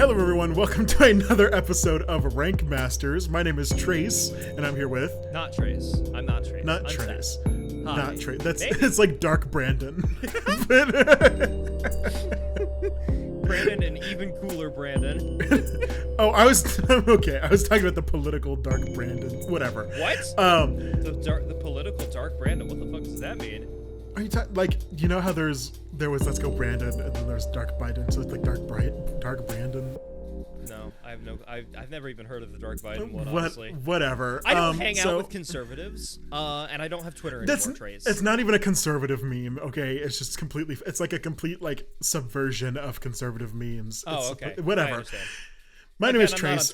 Hello everyone, welcome to another episode of Rank Masters. My name is Trace, and I'm here with... Not Trace. I'm not Trace. Not I'm Trace. Seth. Not Trace. That's Maybe. It's like Dark Brandon. Brandon and even cooler Brandon. I was talking about the political Dark Brandon. Whatever. What? The political Dark Brandon. What the fuck does that mean? Are you like, you know how there was Let's Go Brandon, and then there's Dark Biden, so it's like Dark Brandon. No, I've never even heard of the Dark Biden one, honestly. Whatever. I don't hang out with conservatives, and I don't have Twitter anymore, Trace. It's not even a conservative meme, okay? It's just it's like a complete, like, subversion of conservative memes. Oh, okay. Whatever. I understand. My name is Trace.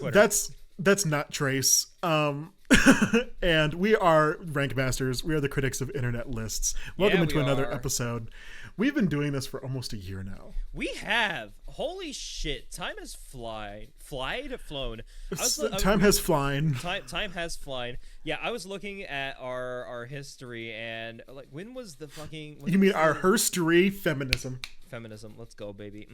That's not Trace. And we are Rank Masters. We are the critics of internet lists. Welcome into another episode. We've been doing this for almost a year now. We have. Holy shit. Time has flown. Time has flown. Time has flown. Yeah, I was looking at our history, and like, when was the fucking... You mean our herstory? Feminism. Let's go, baby.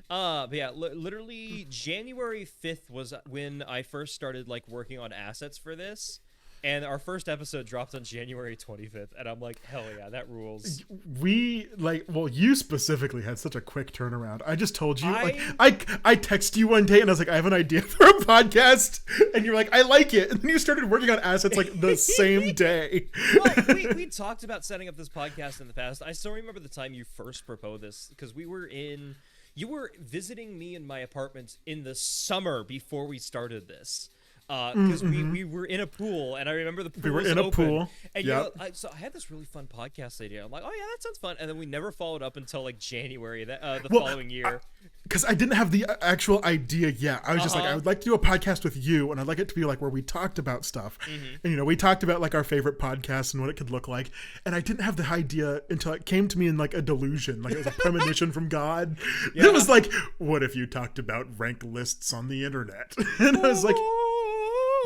But yeah, literally January 5th was when I first started like working on assets for this, and our first episode dropped on January 25th, and I'm like, hell yeah, that rules. You specifically had such a quick turnaround. I just told you, I texted you one day and I was like, I have an idea for a podcast, and you're like, I like it, and then you started working on assets like the same day. Well, we talked about setting up this podcast in the past. I still remember the time you first proposed this, because you were visiting me in my apartment in the summer before we started this. Because we were in a pool, and I remember the pool was open. We were in a pool, and so I had this really fun podcast idea. I'm like, oh yeah, that sounds fun, and then we never followed up until like January following year. Because I didn't have the actual idea yet. I was just like, I would like to do a podcast with you, and I'd like it to be like where we talked about stuff, and we talked about like our favorite podcasts and what it could look like. And I didn't have the idea until it came to me in like a delusion, like it was a premonition from God. Yeah. It was like, what if you talked about rank lists on the internet? And I was like,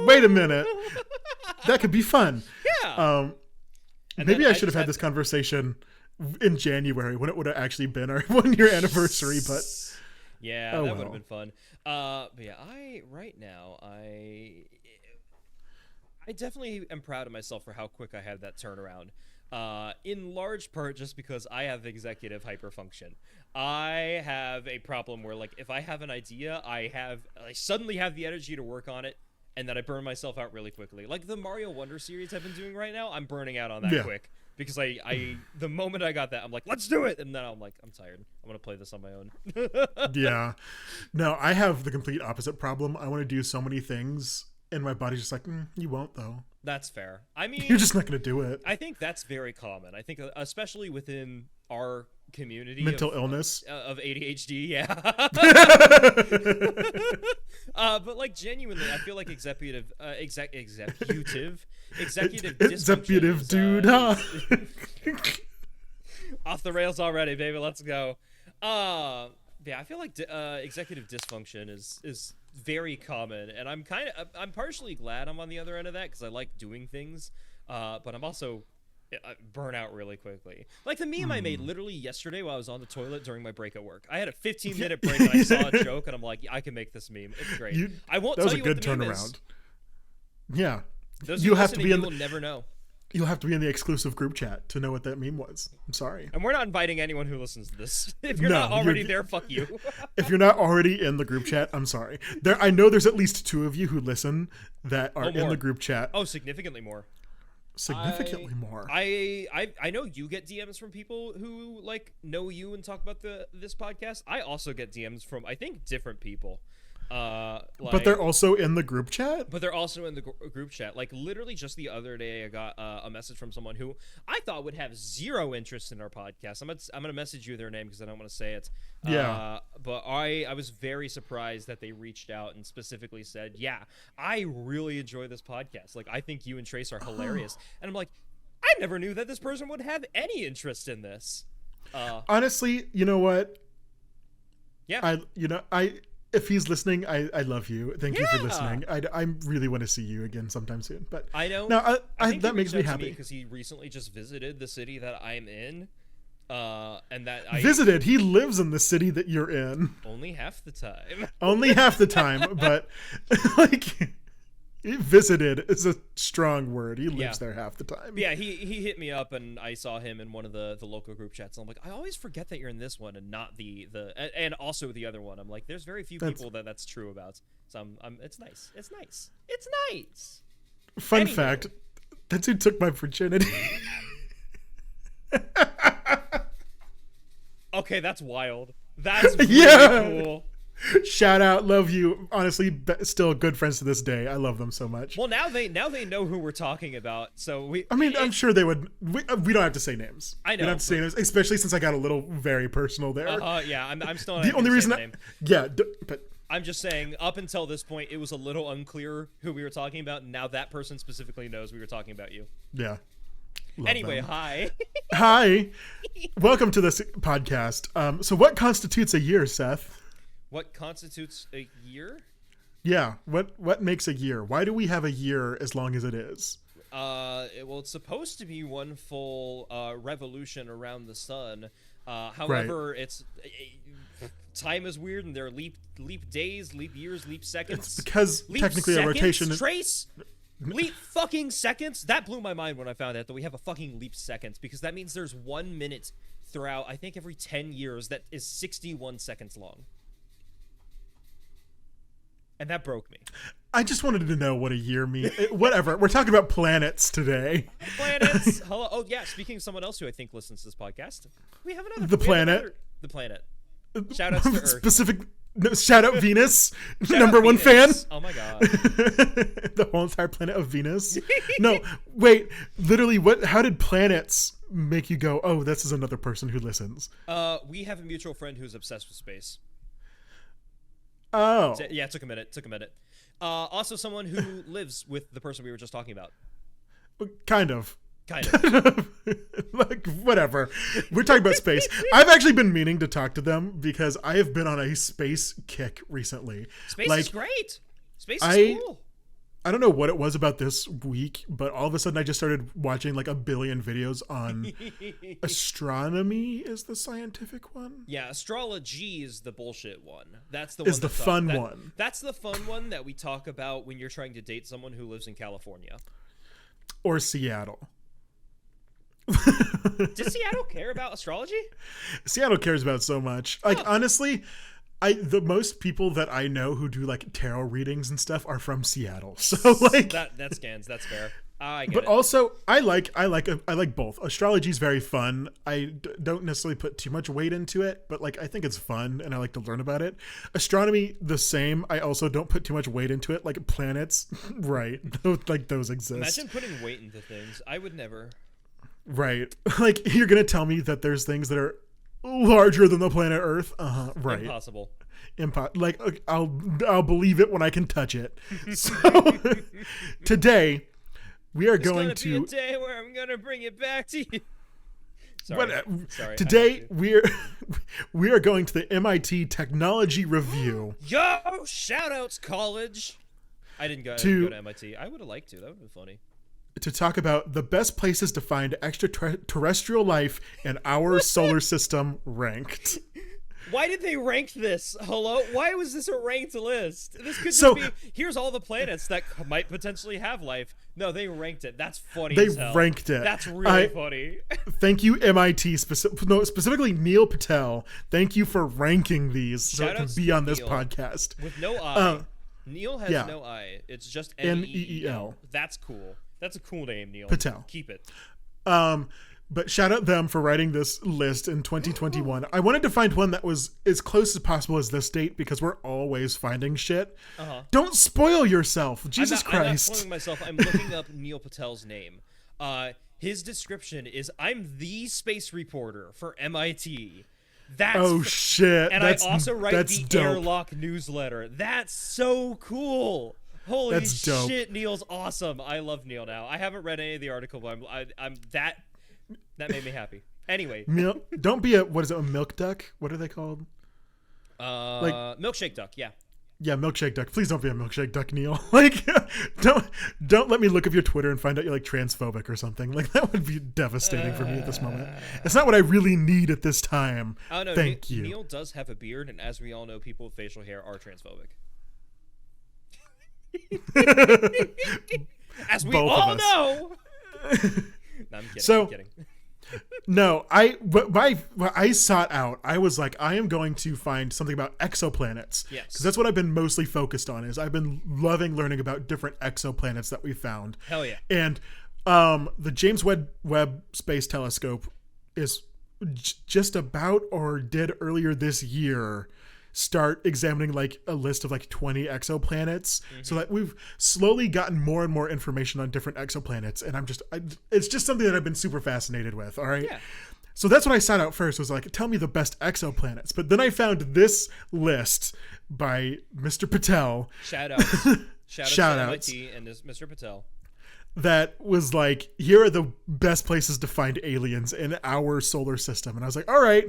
wait a minute, that could be fun. Yeah. Maybe I should have had this conversation in January when it would have actually been our 1 year anniversary, but yeah, that would have been fun. But yeah, right now I definitely am proud of myself for how quick I had that turnaround. In large part just because I have executive hyperfunction. I have a problem where, like, if I have an idea, I suddenly have the energy to work on it, and then I burn myself out really quickly. Like the Mario Wonder series I've been doing right now, I'm burning out on that quick. Because the moment I got that, I'm like, let's do it! And then I'm like, I'm tired. I'm going to play this on my own. Yeah. No, I have the complete opposite problem. I want to do so many things, and my body's just like, you won't, though. That's fair. I mean... You're just not going to do it. I think that's very common. I think, especially within our community... Mental illness? Of ADHD, yeah. But, like, genuinely, I feel like executive executive dude, huh? Off the rails already, baby. Let's go. Yeah, I feel like executive dysfunction is very common, and I'm partially glad I'm on the other end of that because I like doing things, but I'm also burn out really quickly. Like the meme I made literally yesterday while I was on the toilet during my break at work. I had a 15-minute break and I saw a joke and I'm like, I can make this meme. It's great. I won't tell you what the meme is. Yeah. Those you have to be in. Will never know. You'll have to be in the exclusive group chat to know what that meme was. I'm sorry. And we're not inviting anyone who listens to this. If you're not already there, fuck you. If you're not already in the group chat, I'm sorry. I know there's at least 2 of you who listen that are in the group chat. Oh, significantly more. Significantly more. I know you get DMs from people who like know you and talk about this podcast. I also get DMs from I think different people. But they're also in the group chat? But they're also in the group chat. Like, literally just the other day, I got a message from someone who I thought would have zero interest in our podcast. I'm going to message you their name because I don't want to say it. Yeah. But I was very surprised that they reached out and specifically said, yeah, I really enjoy this podcast. Like, I think you and Trace are hilarious. And I'm like, I never knew that this person would have any interest in this. Honestly, you know what? Yeah. If he's listening, I love you. Thank you for listening. I really want to see you again sometime soon. But I know. No, I think that makes me happy because he recently just visited the city that I'm in, And that I visited. He lives in the city that you're in. only half the time. Only half the time, but like visited is a strong word. He lives there half the time. Yeah, he hit me up, and I saw him in one of the local group chats. And I'm like, I always forget that you're in this one and not and also the other one. I'm like, there's very few people that's true about. So it's nice. It's nice. It's nice. Fun fact, that's who took my virginity. Okay, that's wild. That's really cool. Shout out, love you. Honestly, still good friends to this day. I love them so much. Well, now they know who we're talking about. So I'm sure they would. We don't have to say names. I know. We don't have to say names, especially since I got a little very personal there. Yeah, I'm still not the only reason. But I'm just saying, up until this point, it was a little unclear who we were talking about. And now that person specifically knows we were talking about you. Yeah. Anyway, hi. Hi. Welcome to this podcast. So what constitutes a year, Seth? What constitutes a year? Yeah. What makes a year? Why do we have a year as long as it is? Well, it's supposed to be one full revolution around the sun. However, it's time is weird, and there are leap days, leap years, leap seconds. It's because technically a rotation. Trace. Leap fucking seconds? That blew my mind when I found out that we have a fucking leap seconds, because that means there's 1 minute throughout, I think, every 10 years that is 61 seconds long. And that broke me. I just wanted to know what a year means. Whatever. We're talking about planets today. Planets. Hello. Oh, yeah. Speaking of someone else who I think listens to this podcast, we have another. The planet. The planet. Shout out to Earth. Shout out Venus. Shout Number out one Venus. fan. Oh my god. The whole entire planet of Venus. No, wait. Literally, how did planets make you go, oh, this is another person who listens? We have a mutual friend who's obsessed with space. Oh. Yeah, it took a minute. Also someone who lives with the person we were just talking about. Kind of. Like, whatever. We're talking about space. I've actually been meaning to talk to them because I have been on a space kick recently. Space is great. Space is cool. I don't know what it was about this week, but all of a sudden I just started watching like a billion videos on astronomy is the scientific one. Yeah, astrology is the bullshit one. That's the one. Is the fun one. That's the fun one that we talk about when you're trying to date someone who lives in California. Or Seattle. Does Seattle care about astrology? Seattle cares about so much. Like, honestly, the most people that I know who do like tarot readings and stuff are from Seattle. So like that scans. That's fair. I get but it. Also, I like both. Astrology is very fun. I don't necessarily put too much weight into it, but like I think it's fun and I like to learn about it. Astronomy, the same. I also don't put too much weight into it. Like planets, right? Like those exist. Imagine putting weight into things. I would never. Right. Like you're gonna tell me that there's things that are larger than the planet Earth? Right. Impossible. Like I'll believe it when I can touch it. So today we are going to be a day where I'm gonna bring it back to you. Sorry. Today we are going to the MIT Technology Review. Yo, shoutouts college. I didn't go to MIT. I would have liked to. That would have been funny. To talk about the best places to find extraterrestrial life in our solar system ranked. Why did they rank this? Hello? Why was this a ranked list? This could just be, here's all the planets that might potentially have life. No, they ranked it. That's funny as hell. They ranked it. That's really funny. Thank you, MIT, specifically Neil Patel. Thank you for ranking these so it can be on this podcast. With no I. Neil has no I. It's just N-E-E-L. That's cool. That's a cool name, Neil. Patel. Keep it. But shout out them for writing this list in 2021. I wanted to find one that was as close as possible as this date because we're always finding shit. Don't spoil yourself. Jesus Christ. I'm not spoiling myself. I'm looking up Neil Patel's name. His description is, I'm the space reporter for MIT. Shit. And I also write the dope. Airlock newsletter. That's so cool. Holy shit, Neil's awesome. I love Neil now. I haven't read any of the article, but I'm that made me happy. Anyway. Don't be a milk duck? What are they called? Milkshake duck, yeah. Yeah, milkshake duck. Please don't be a milkshake duck, Neil. Like, don't let me look up your Twitter and find out you're like transphobic or something. Like, that would be devastating for me at this moment. It's not what I really need at this time. Oh no, Thank you. Neil does have a beard, and as we all know, people with facial hair are transphobic. As we Both of all us. know. No, I'm kidding. So- I'm kidding. No, what I sought out, I was like, I am going to find something about exoplanets. Yes. Because that's what I've been mostly focused on. Is I've been loving learning about different exoplanets that we found. Hell yeah. And the James Webb Space Telescope is just about, or did earlier this year, start examining like a list of like 20 exoplanets, so that we've slowly gotten more and more information on different exoplanets, and it's just something that I've been super fascinated with. All right. Yeah. So that's what I sought out first, was like, tell me the best exoplanets. But then I found this list by Mr. Patel. Shout out Shout to outs. MIT and this Mr. Patel. That was like, here are the best places to find aliens in our solar system. And I was like, all right,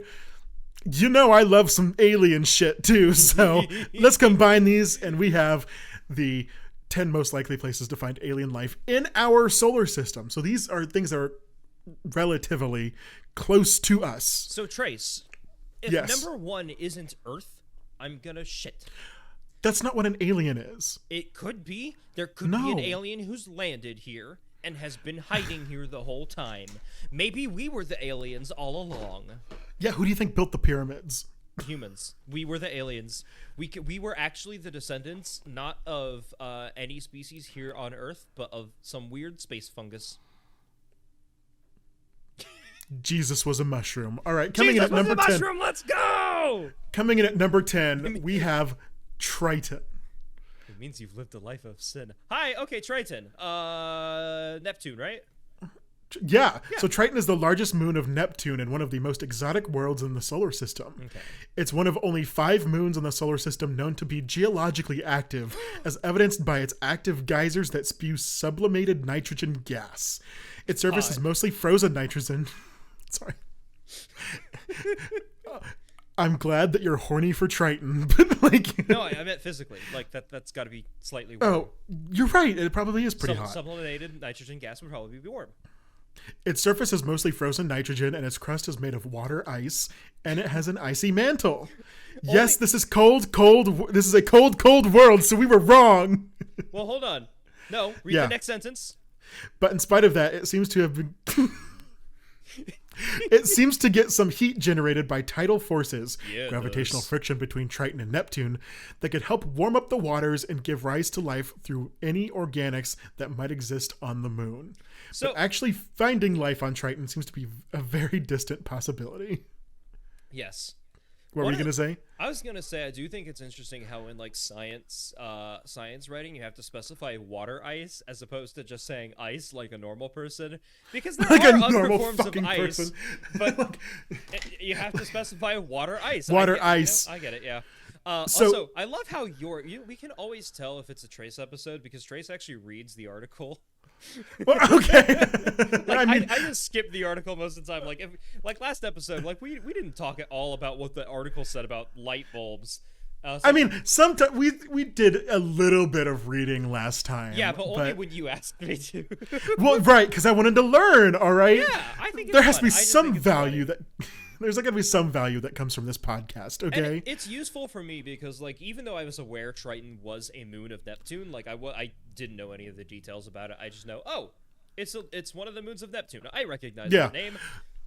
you know I love some alien shit too, so let's combine these, and we have the 10 most likely places to find alien life in our solar system. So these are things that are relatively close to us. So Trace, if Yes. number 1 isn't Earth, I'm gonna shit. That's not what an alien is. It could be. There could be an alien who's landed here and has been hiding here the whole time. Maybe we were the aliens all along. Yeah, who do you think built the pyramids? Humans. We were the aliens. We were actually the descendants, not of any species here on Earth, but of some weird space fungus. Jesus was a mushroom. All right, coming in Jesus at number was a 10. mushroom, let's go! Coming in at number 10, we have Triton. It means you've lived a life of sin. Hi, okay, Triton. Neptune, right? Yeah. So Triton is the largest moon of Neptune and one of the most exotic worlds in the solar system. Okay. It's one of only 5 moons in the solar system known to be geologically active, as evidenced by its active geysers that spew sublimated nitrogen gas. Its surface is mostly frozen nitrogen. Sorry. I'm glad that you're horny for Triton, but like... No, I meant physically. Like, that's got to be slightly warm. Oh, you're right. It probably is pretty hot. Sublimated nitrogen gas would probably be warm. Its surface is mostly frozen nitrogen, and its crust is made of water ice, and it has an icy mantle. Yes, this is cold. This is a cold world, so we were wrong. Well, hold on. No, read Yeah. the next sentence. But in spite of that, it seems to have been... It seems to get some heat generated by tidal forces, Yeah, it gravitational does. friction between Triton and Neptune, that could help warm up the waters and give rise to life through any organics that might exist on the moon. So- but actually finding life on Triton seems to be a very distant possibility. Yes. What were you going to say? I was gonna say I do think it's interesting how in like science writing you have to specify water ice as opposed to just saying ice like a normal person, because there Like are a other normal forms of fucking ice, person. but you have to specify water ice. Water I ice. get it. Yeah. So- Also, I love how we can always tell if it's a Trace episode because Trace actually reads the article. Well, okay. Like, I just skip the article most of the time. Like last episode, like we didn't talk at all about what the article said about light bulbs. I mean, sometimes we did a little bit of reading last time. Yeah, but only when you asked me to. Well, right, because I wanted to learn. All right. Yeah, I think it's there has to fun. be I just some think it's value funny. that. There's got to be some value that comes from this podcast. Okay. And it's useful for me because, like, even though I was aware Triton was a moon of Neptune, like I didn't know any of the details about it. I just know, it's one of the moons of Neptune. I recognize the name,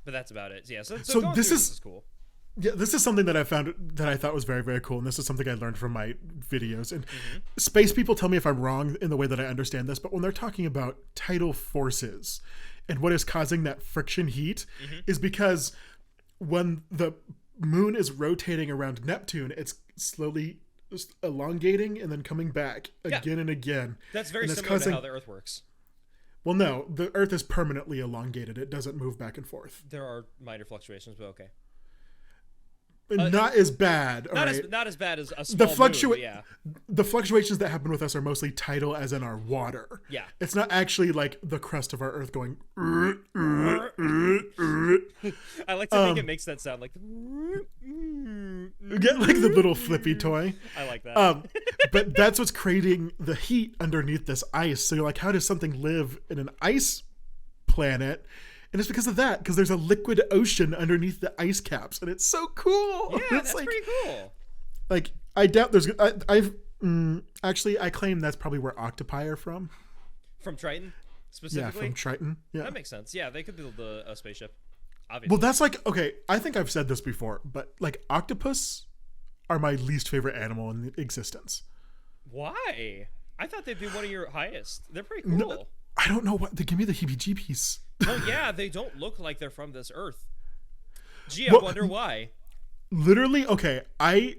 but that's about it. Yeah. So going this through is cool. Yeah, this is something that I found that I thought was very, very cool, and this is something I learned from my videos. And space people tell me if I'm wrong in the way that I understand this, but when they're talking about tidal forces and what is causing that friction heat is because when the moon is rotating around Neptune, it's slowly just elongating and then coming back again and again. That's very And it's similar causing- to how the Earth works. Well, no, the Earth is permanently elongated. It doesn't move back and forth. There are minor fluctuations, but okay. Not as bad. All right? Not as bad as a small moon, yeah. The fluctuations that happen with us are mostly tidal, as in our water. Yeah. It's not actually like the crust of our Earth going. I like to think it makes that sound like. Get like the little flippy toy. I like that. But that's what's creating the heat underneath this ice. So you're like, how does something live in an ice planet? And it's because of that, because there's a liquid ocean underneath the ice caps, and it's so cool. Yeah, it's that's pretty cool. Like, I doubt there's. Actually, I claim that's probably where octopi are from. From Triton, specifically. Yeah, from Triton. Yeah, that makes sense. Yeah, they could build a spaceship. Obviously. Well, that's like, okay, I think I've said this before, but like octopus are my least favorite animal in existence. Why? I thought they'd be one of your highest. They're pretty cool. No, I don't know what they give me the heebie-jeebies. Well, yeah, they don't look like they're from this earth. Gee, I wonder why. Literally, okay, I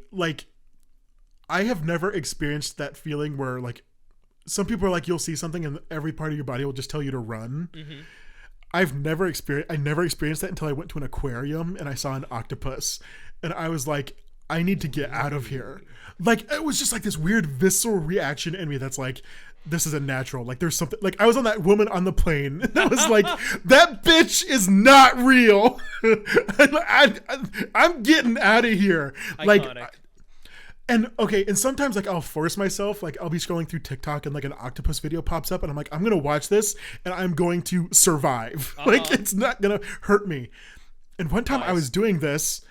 have never experienced that feeling where like some people are like, you'll see something and every part of your body will just tell you to run. Mm-hmm. I never experienced that until I went to an aquarium and I saw an octopus, and I was like, I need to get out of here. Like, it was just like this weird visceral reaction in me that's like, this isn't natural. Like, there's something. Like, I was on that woman on the plane, and I was like, that bitch is not real. I'm getting out of here. Iconic. Like, and okay, and sometimes like I'll force myself, like I'll be scrolling through TikTok and like an octopus video pops up and I'm like, I'm gonna watch this and I'm going to survive. Like, it's not gonna hurt me. And one time I was doing this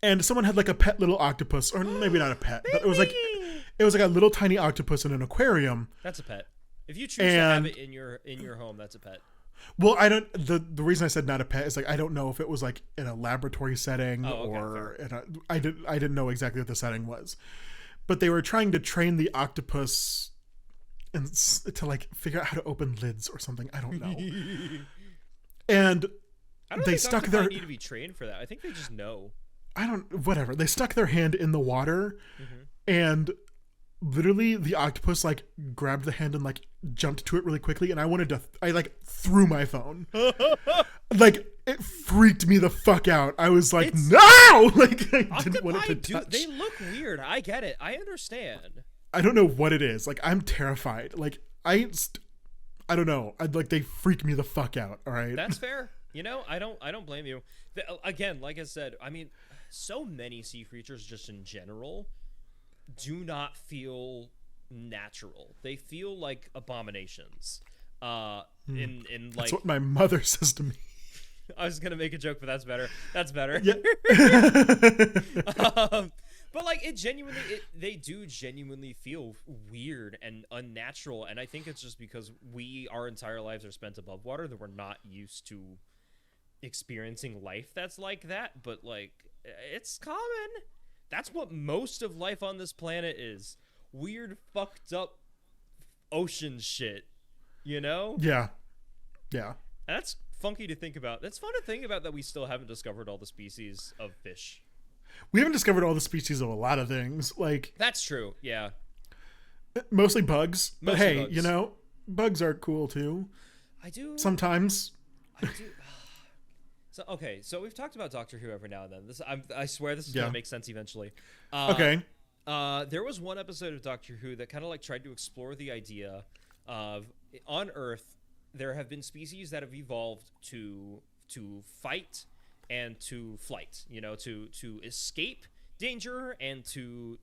and someone had like a pet little octopus, or maybe not a pet, but it was like a little tiny octopus in an aquarium. That's a pet. If you choose to have it in your home, that's a pet. Well, I don't. The reason I said not a pet is like I don't know if it was like in a laboratory setting or in a. I didn't know exactly what the setting was, but they were trying to train the octopus and to like figure out how to open lids or something. I don't know. And I don't they think stuck their. Need to be trained for that. I think they just know. I don't. Whatever. They stuck their hand in the water, and literally the octopus like grabbed the hand and like jumped to it really quickly, and I like threw my phone. Like, it freaked me the fuck out. I was like, no! Like, I didn't want it to touch. They look weird. I get it. I understand. I don't know what it is. Like, I'm terrified. Like, I don't know. They freak me the fuck out. All right. That's fair. You know, I don't blame you. Again, like I said, I mean, so many sea creatures just in general do not feel natural. They feel like abominations. In like, that's what my mother says to me. I was gonna make a joke, but that's better. That's better. Yeah. But like, they do genuinely feel weird and unnatural, and I think it's just because our entire lives are spent above water that we're not used to experiencing life that's like that. But like, it's common. That's what most of life on this planet is. Weird, fucked up ocean shit. You know? Yeah. Yeah. And that's funky to think about. That's fun to think about that we still haven't discovered all the species of fish. We haven't discovered all the species of a lot of things. Like, that's true. Yeah. Mostly bugs. But hey, bugs. You know, bugs are cool too. I do. Sometimes. I do. So okay, so we've talked about Doctor Who every now and then. I swear this is gonna make sense eventually. Okay. There was one episode of Doctor Who that kind of like tried to explore the idea of, on Earth, there have been species that have evolved to fight and to flight. You know, to escape danger and to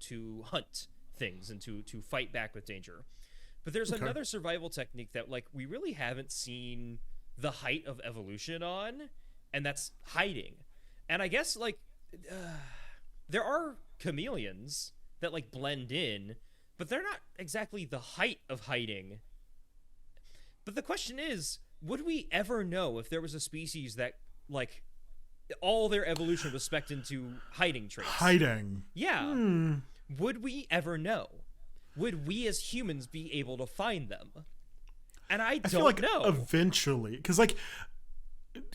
hunt things and to fight back with danger. But there's another survival technique that like we really haven't seen the height of evolution on. And that's hiding. And I guess, like, there are chameleons that, like, blend in, but they're not exactly the height of hiding. But the question is, would we ever know if there was a species that, like, all their evolution was spec'd into hiding traits? Hiding. Yeah. Would we ever know? Would we as humans be able to find them? And I don't know. Eventually.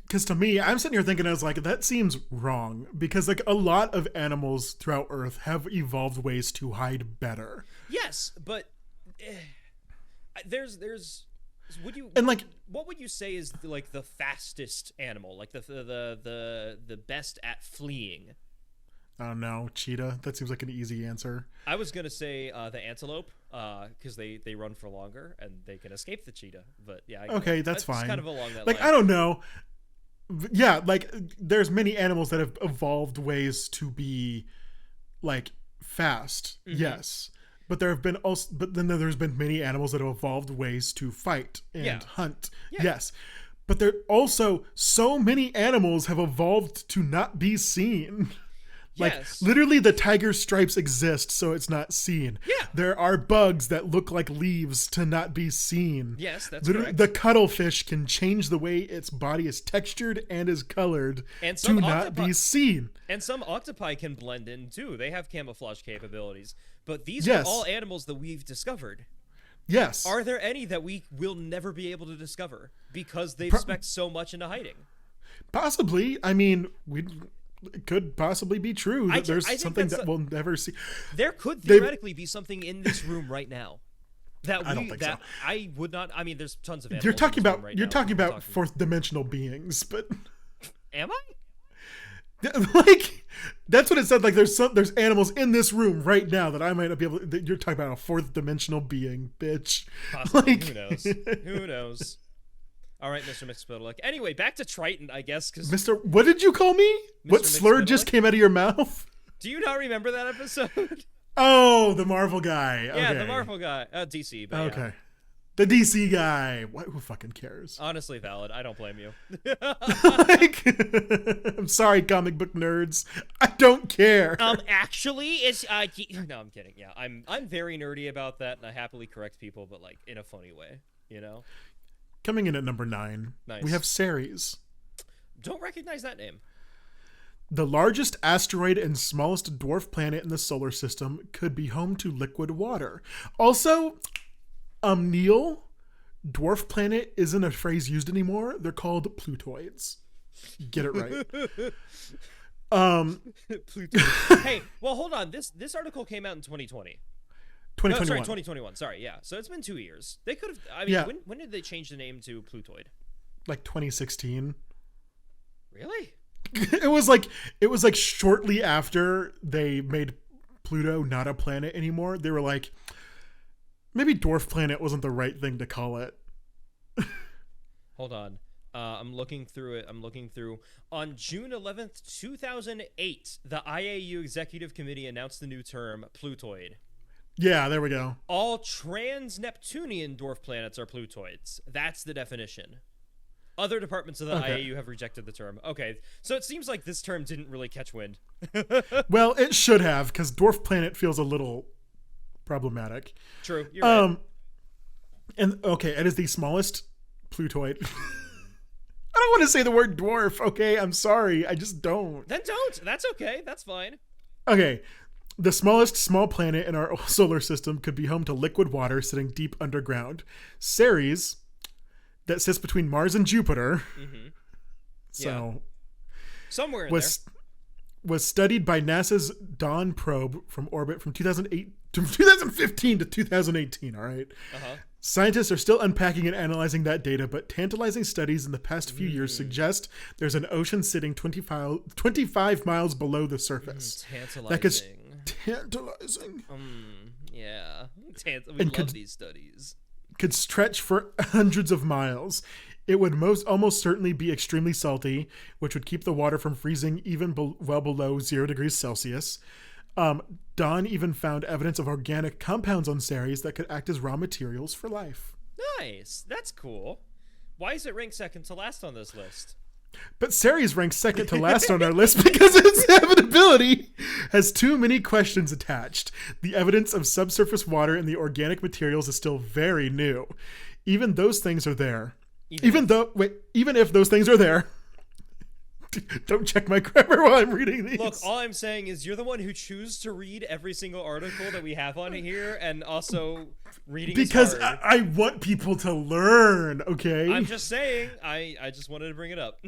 Because to me, I'm sitting here thinking, I was like, that seems wrong. Because like a lot of animals throughout Earth have evolved ways to hide better. Yes, but there's what would you say is like the fastest animal, like the best at fleeing? I don't know, cheetah. That seems like an easy answer. I was gonna say the antelope, because they run for longer and they can escape the cheetah. But yeah, okay, that's fine. Kind of along that line. I don't know. Yeah, like there's many animals that have evolved ways to be like fast. Yes, But then there's been many animals that have evolved ways to fight and hunt. Yeah. Yes. But there also so many animals have evolved to not be seen. Like, yes. literally the tiger stripes exist so it's not seen. Yeah. There are bugs that look like leaves to not be seen. Yes, that's literally, correct. The cuttlefish can change the way its body is textured and is colored to not be seen. And some octopi can blend in too. They have camouflage capabilities. But these are all animals that we've discovered. Yes. Are there any that we will never be able to discover because they've specced so much into hiding? Possibly. I mean, it could possibly be true that there's something that we'll never see. There could theoretically be something in this room right now that I don't think so. I would not. I mean, there's tons of animals. You're talking about fourth dimensional beings, but am I? Like, that's what it said. Like, there's animals in this room right now that I might not be able to. You're talking about a fourth dimensional being, bitch. Possibly. Like, who knows? Who knows? All right, Mr. Mixpiddleick. Anyway, back to Triton, I guess. Mr. What did you call me? Mr. What slur just came out of your mouth? Do you not remember that episode? Oh, the Marvel guy. Okay. Yeah, the Marvel guy. DC. But okay. Yeah. The DC guy. Who fucking cares? Honestly, valid. I don't blame you. Like, I'm sorry, comic book nerds. I don't care. Actually, it's no, I'm kidding. Yeah, I'm very nerdy about that, and I happily correct people, but like in a funny way, you know. Coming in at number 9, we have Ceres. Don't recognize that name. The largest asteroid and smallest dwarf planet in the solar system could be home to liquid water. Also, Neil, dwarf planet isn't a phrase used anymore. They're called Plutoids. Get it right. Plutoid. Hey, well, hold on. This article came out in 2020. 2021. No, sorry, 2021. Sorry, yeah. So it's been 2 years. They could have. I mean, when did they change the name to Plutoid? Like 2016. Really? It was like shortly after they made Pluto not a planet anymore. They were like, maybe dwarf planet wasn't the right thing to call it. Hold on. I'm looking through it. On June 11th, 2008, the IAU Executive Committee announced the new term Plutoid. Yeah, there we go. All trans-Neptunian dwarf planets are Plutoids. That's the definition. Other departments of the IAU have rejected the term. Okay, so it seems like this term didn't really catch wind. Well, it should have, because dwarf planet feels a little problematic. True, you're right. And, okay, it is the smallest Plutoid. I don't want to say the word dwarf, okay? I'm sorry, I just don't. Then don't. That's okay. That's fine. Okay. The smallest small planet in our solar system could be home to liquid water sitting deep underground. Ceres, that sits between Mars and Jupiter, somewhere in was studied by NASA's Dawn probe from orbit from 2015 to 2018. All right. Scientists are still unpacking and analyzing that data, but tantalizing studies in the past few years suggest there's an ocean sitting 25 miles below the surface. Tantalizing. Tantalizing. Yeah. We love these studies. Could stretch for hundreds of miles. It would almost certainly be extremely salty, which would keep the water from freezing even well below 0 degrees Celsius. Dawn even found evidence of organic compounds on Ceres that could act as raw materials for life. Nice. That's cool. Why is it ranked second to last on this list? But Ceres ranks second to last on our list because its habitability has too many questions attached. The evidence of subsurface water and the organic materials is still very new. Even those things are there. Even if those things are there. Don't check my grammar while I'm reading these. Look, all I'm saying is you're the one who chooses to read every single article that we have on here, and also reading because is hard. I want people to learn, okay? I'm just saying, I just wanted to bring it up.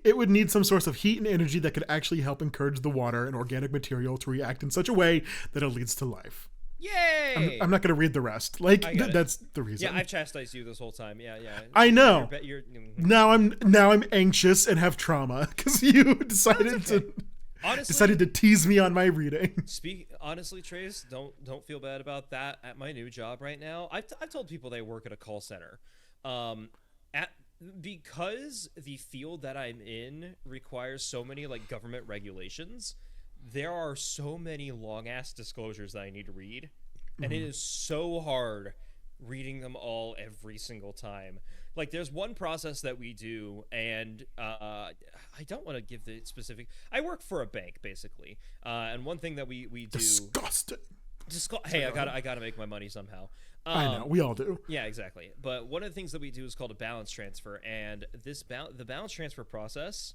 It would need some source of heat and energy that could actually help encourage the water and organic material to react in such a way that it leads to life. Yay! I'm not going to read the rest. Like, that's the reason. Yeah, I've chastised you this whole time. Yeah. I know. Now I'm anxious and have trauma because you decided to tease me on my reading. Honestly, Trace, don't feel bad about that. At my new job right now, I've told people they work at a call center. Because the field that I'm in requires so many like government regulations, there are so many long ass disclosures that I need to read, and it is so hard reading them all every single time. Like, there's one process that we do, and I don't want to give the specific. I work for a bank, basically, and one thing that we do. Disgusting. Hey, I gotta make my money somehow. I know, we all do. Yeah, exactly. But one of the things that we do is called a balance transfer, and the balance transfer process,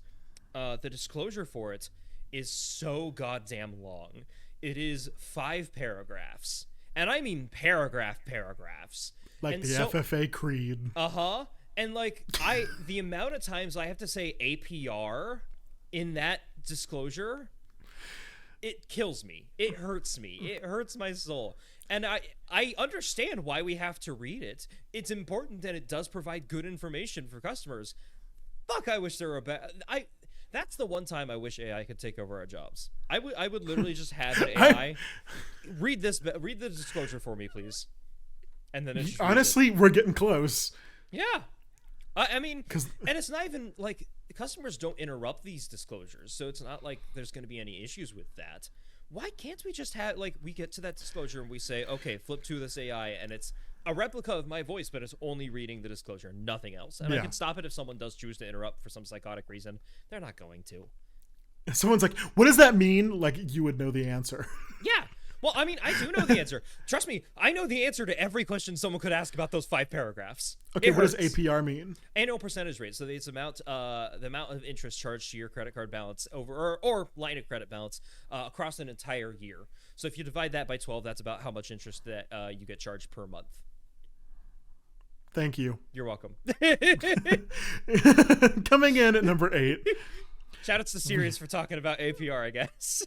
the disclosure for it is so goddamn long. It is 5 paragraphs. And I mean paragraphs. Like and the FFA creed. Uh-huh. And like the amount of times I have to say APR in that disclosure, it kills me. It hurts me. It hurts my soul. And I understand why we have to read it. It's important that it does provide good information for customers. Fuck, I wish there were that's the one time I wish AI could take over our jobs. I would literally just have an AI read the disclosure for me, please. And then honestly, we're getting close. Yeah. I mean, and it's not even like customers don't interrupt these disclosures, so it's not like there's going to be any issues with that. Why can't we just have, like, we get to that disclosure and we say, okay, flip to this AI, and it's a replica of my voice, but it's only reading the disclosure, nothing else. And I can stop it if someone does choose to interrupt for some psychotic reason. They're not going to. Someone's like, what does that mean? Like, you would know the answer. Yeah. Well, I mean, I do know the answer. Trust me, I know the answer to every question someone could ask about those 5 paragraphs. Okay, what does APR mean? Annual percentage rate. So it's the amount of interest charged to your credit card balance over or line of credit balance across an entire year. So if you divide that by 12, that's about how much interest that you get charged per month. Thank you. You're welcome. Coming in at number 8. Shout outs to Sirius for talking about APR, I guess.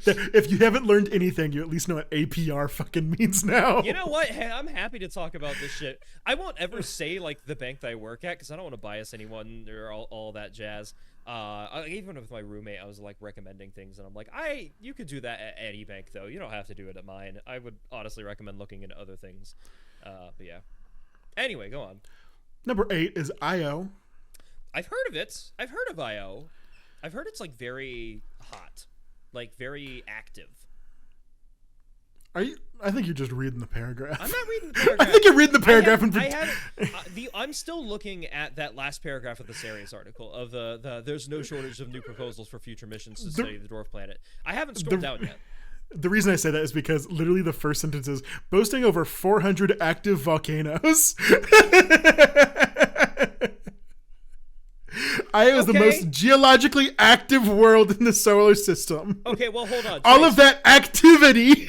If you haven't learned anything, you at least know what APR fucking means now. You know what? Hey, I'm happy to talk about this shit. I won't ever say, like, the bank that I work at, because I don't want to bias anyone or all that jazz. Even with my roommate, I was, like, recommending things, and I'm like, you could do that at any bank, though. You don't have to do it at mine. I would honestly recommend looking into other things. But yeah. Anyway, go on. Number 8 is IO. I've heard of it. I've heard of IO. I've heard it's, like, very hot. Like, very active. Are you? I think you're just reading the paragraph. I'm not reading the paragraph. I think you're reading the paragraph. I'm still looking at that last paragraph of the Sirius article of the there's no shortage of new proposals for future missions to study the dwarf planet. I haven't scrolled down yet. The reason I say that is because literally the first sentence is boasting over 400 active volcanoes. Io is the most geologically active world in the solar system. Okay, well, hold on. All of that activity.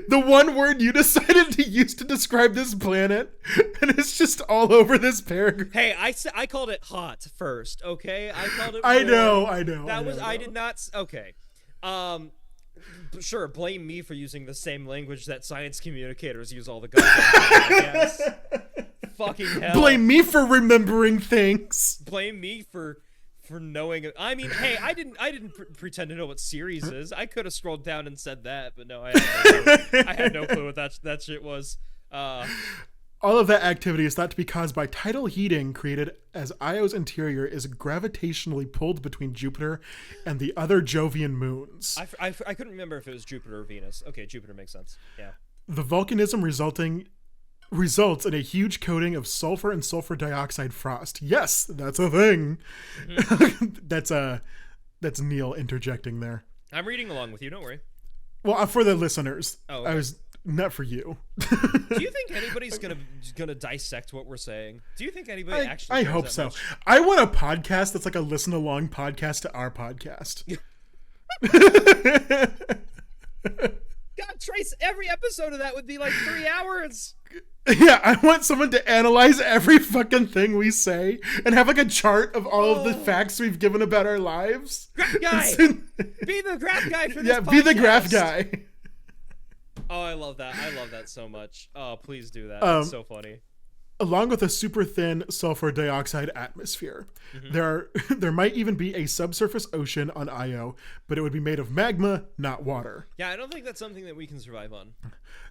The one word you decided to use to describe this planet, and it's just all over this paragraph. Hey, I called it hot first, okay? I called it I know. I did not... Okay. Sure, blame me for using the same language that science communicators use all the goddamn time, I guess. Fucking hell. Blame me for remembering things. Blame me for knowing. I mean, hey, I didn't pretend to know what series is. I could have scrolled down and said that, but no, I had no clue what that shit was. All of that activity is thought to be caused by tidal heating created as Io's interior is gravitationally pulled between Jupiter and the other Jovian moons. I couldn't remember if it was Jupiter or Venus. Okay, Jupiter makes sense. Yeah. The volcanism results in a huge coating of sulfur and sulfur dioxide frost. Yes, that's a thing. Mm-hmm. That's Neil interjecting there. I'm reading along with you. Don't worry. Well, for the listeners, oh, okay. I was not for you. Do you think anybody's gonna dissect what we're saying? Do you think anybody actually? I hope so. Much? I want a podcast that's like a listen along podcast to our podcast. God, Trace, every episode of that would be like 3 hours. Yeah, I want someone to analyze every fucking thing we say and have like a chart of all of the facts we've given about our lives. Graph guy! Be the graph guy for this podcast. Be the graph guy. Oh, I love that. I love that so much. Oh, please do that. It's so funny. along with a super thin sulfur dioxide atmosphere. There might even be a subsurface ocean on Io, but it would be made of magma, not water. Yeah, I don't think that's something that we can survive on.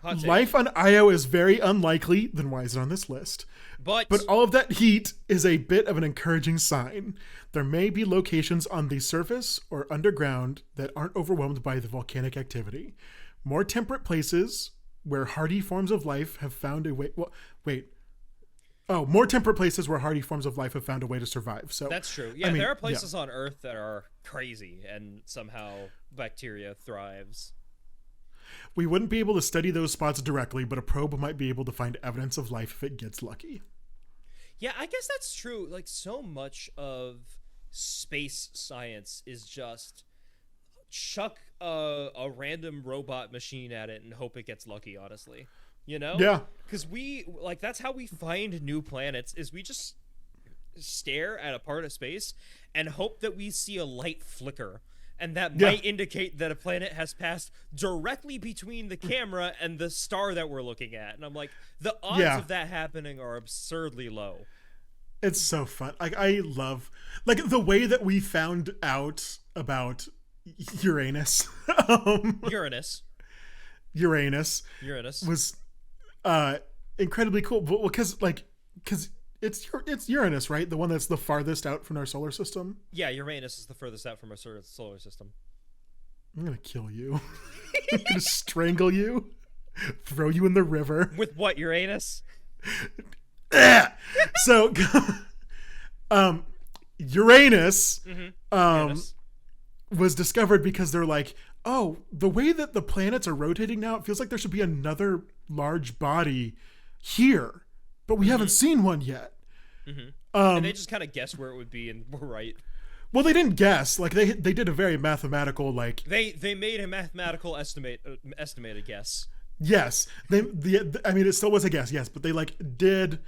Hot take. Life on Io is very unlikely, then why is it on this list? But all of that heat is a bit of an encouraging sign. There may be locations on the surface or underground that aren't overwhelmed by the volcanic activity. More temperate places where hardy forms of life have found a way... more temperate places where hardy forms of life have found a way to survive. So that's true. Yeah, there are places on Earth that are crazy, and somehow bacteria thrives. We wouldn't be able to study those spots directly, but a probe might be able to find evidence of life if it gets lucky. Yeah, I guess that's true. Like, so much of space science is just chuck a random robot machine at it and hope it gets lucky, honestly. You know? Yeah. Because that's how we find new planets, is we just stare at a part of space and hope that we see a light flicker. And that might indicate that a planet has passed directly between the camera and the star that we're looking at. And I'm like, the odds of that happening are absurdly low. It's so fun. Like, I love, like, the way that we found out about Uranus. Uranus was incredibly cool. Because it's Uranus, right? The one that's the farthest out from our solar system. Yeah, Uranus is the furthest out from our solar system. I'm gonna kill you. I'm gonna strangle you, throw you in the river. With what, Uranus? So, Uranus, was discovered because they're like, oh, the way that the planets are rotating now, it feels like there should be another large body here, but we haven't seen one yet. And they just kind of guessed where it would be, and were right. Well, they didn't guess. Like, they did a very mathematical, like... They made a mathematical estimated guess. Yes. I mean, it still was a guess, yes, but they, like, did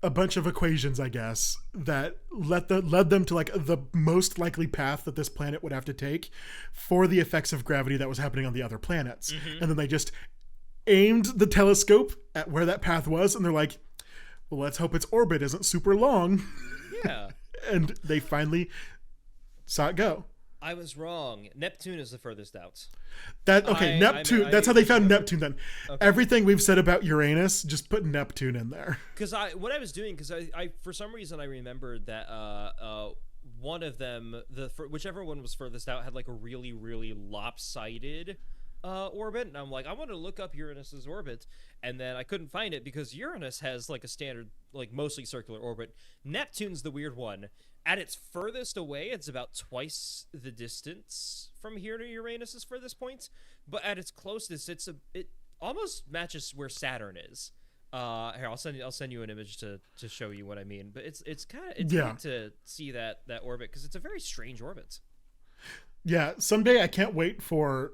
a bunch of equations, I guess, that led them to, like, the most likely path that this planet would have to take for the effects of gravity that was happening on the other planets. And then they just aimed the telescope at where that path was, and they're like, well, let's hope its orbit isn't super long. Yeah. And they finally saw it go. I was wrong. Neptune is the furthest out. Neptune. That's how they found Neptune then. Okay. Everything we've said about Uranus, just put Neptune in there. Because I for some reason I remembered that one of them, whichever one was furthest out, had like a really, really lopsided orbit, and I'm like, I want to look up Uranus's orbit, and then I couldn't find it because Uranus has like a standard, like mostly circular orbit. Neptune's the weird one. At its furthest away, it's about twice the distance from here to Uranus's furthest point, but at its closest, it almost matches where Saturn is. Here, I'll send you an image to show you what I mean. But it's neat to see that orbit because it's a very strange orbit. Yeah, someday I can't wait for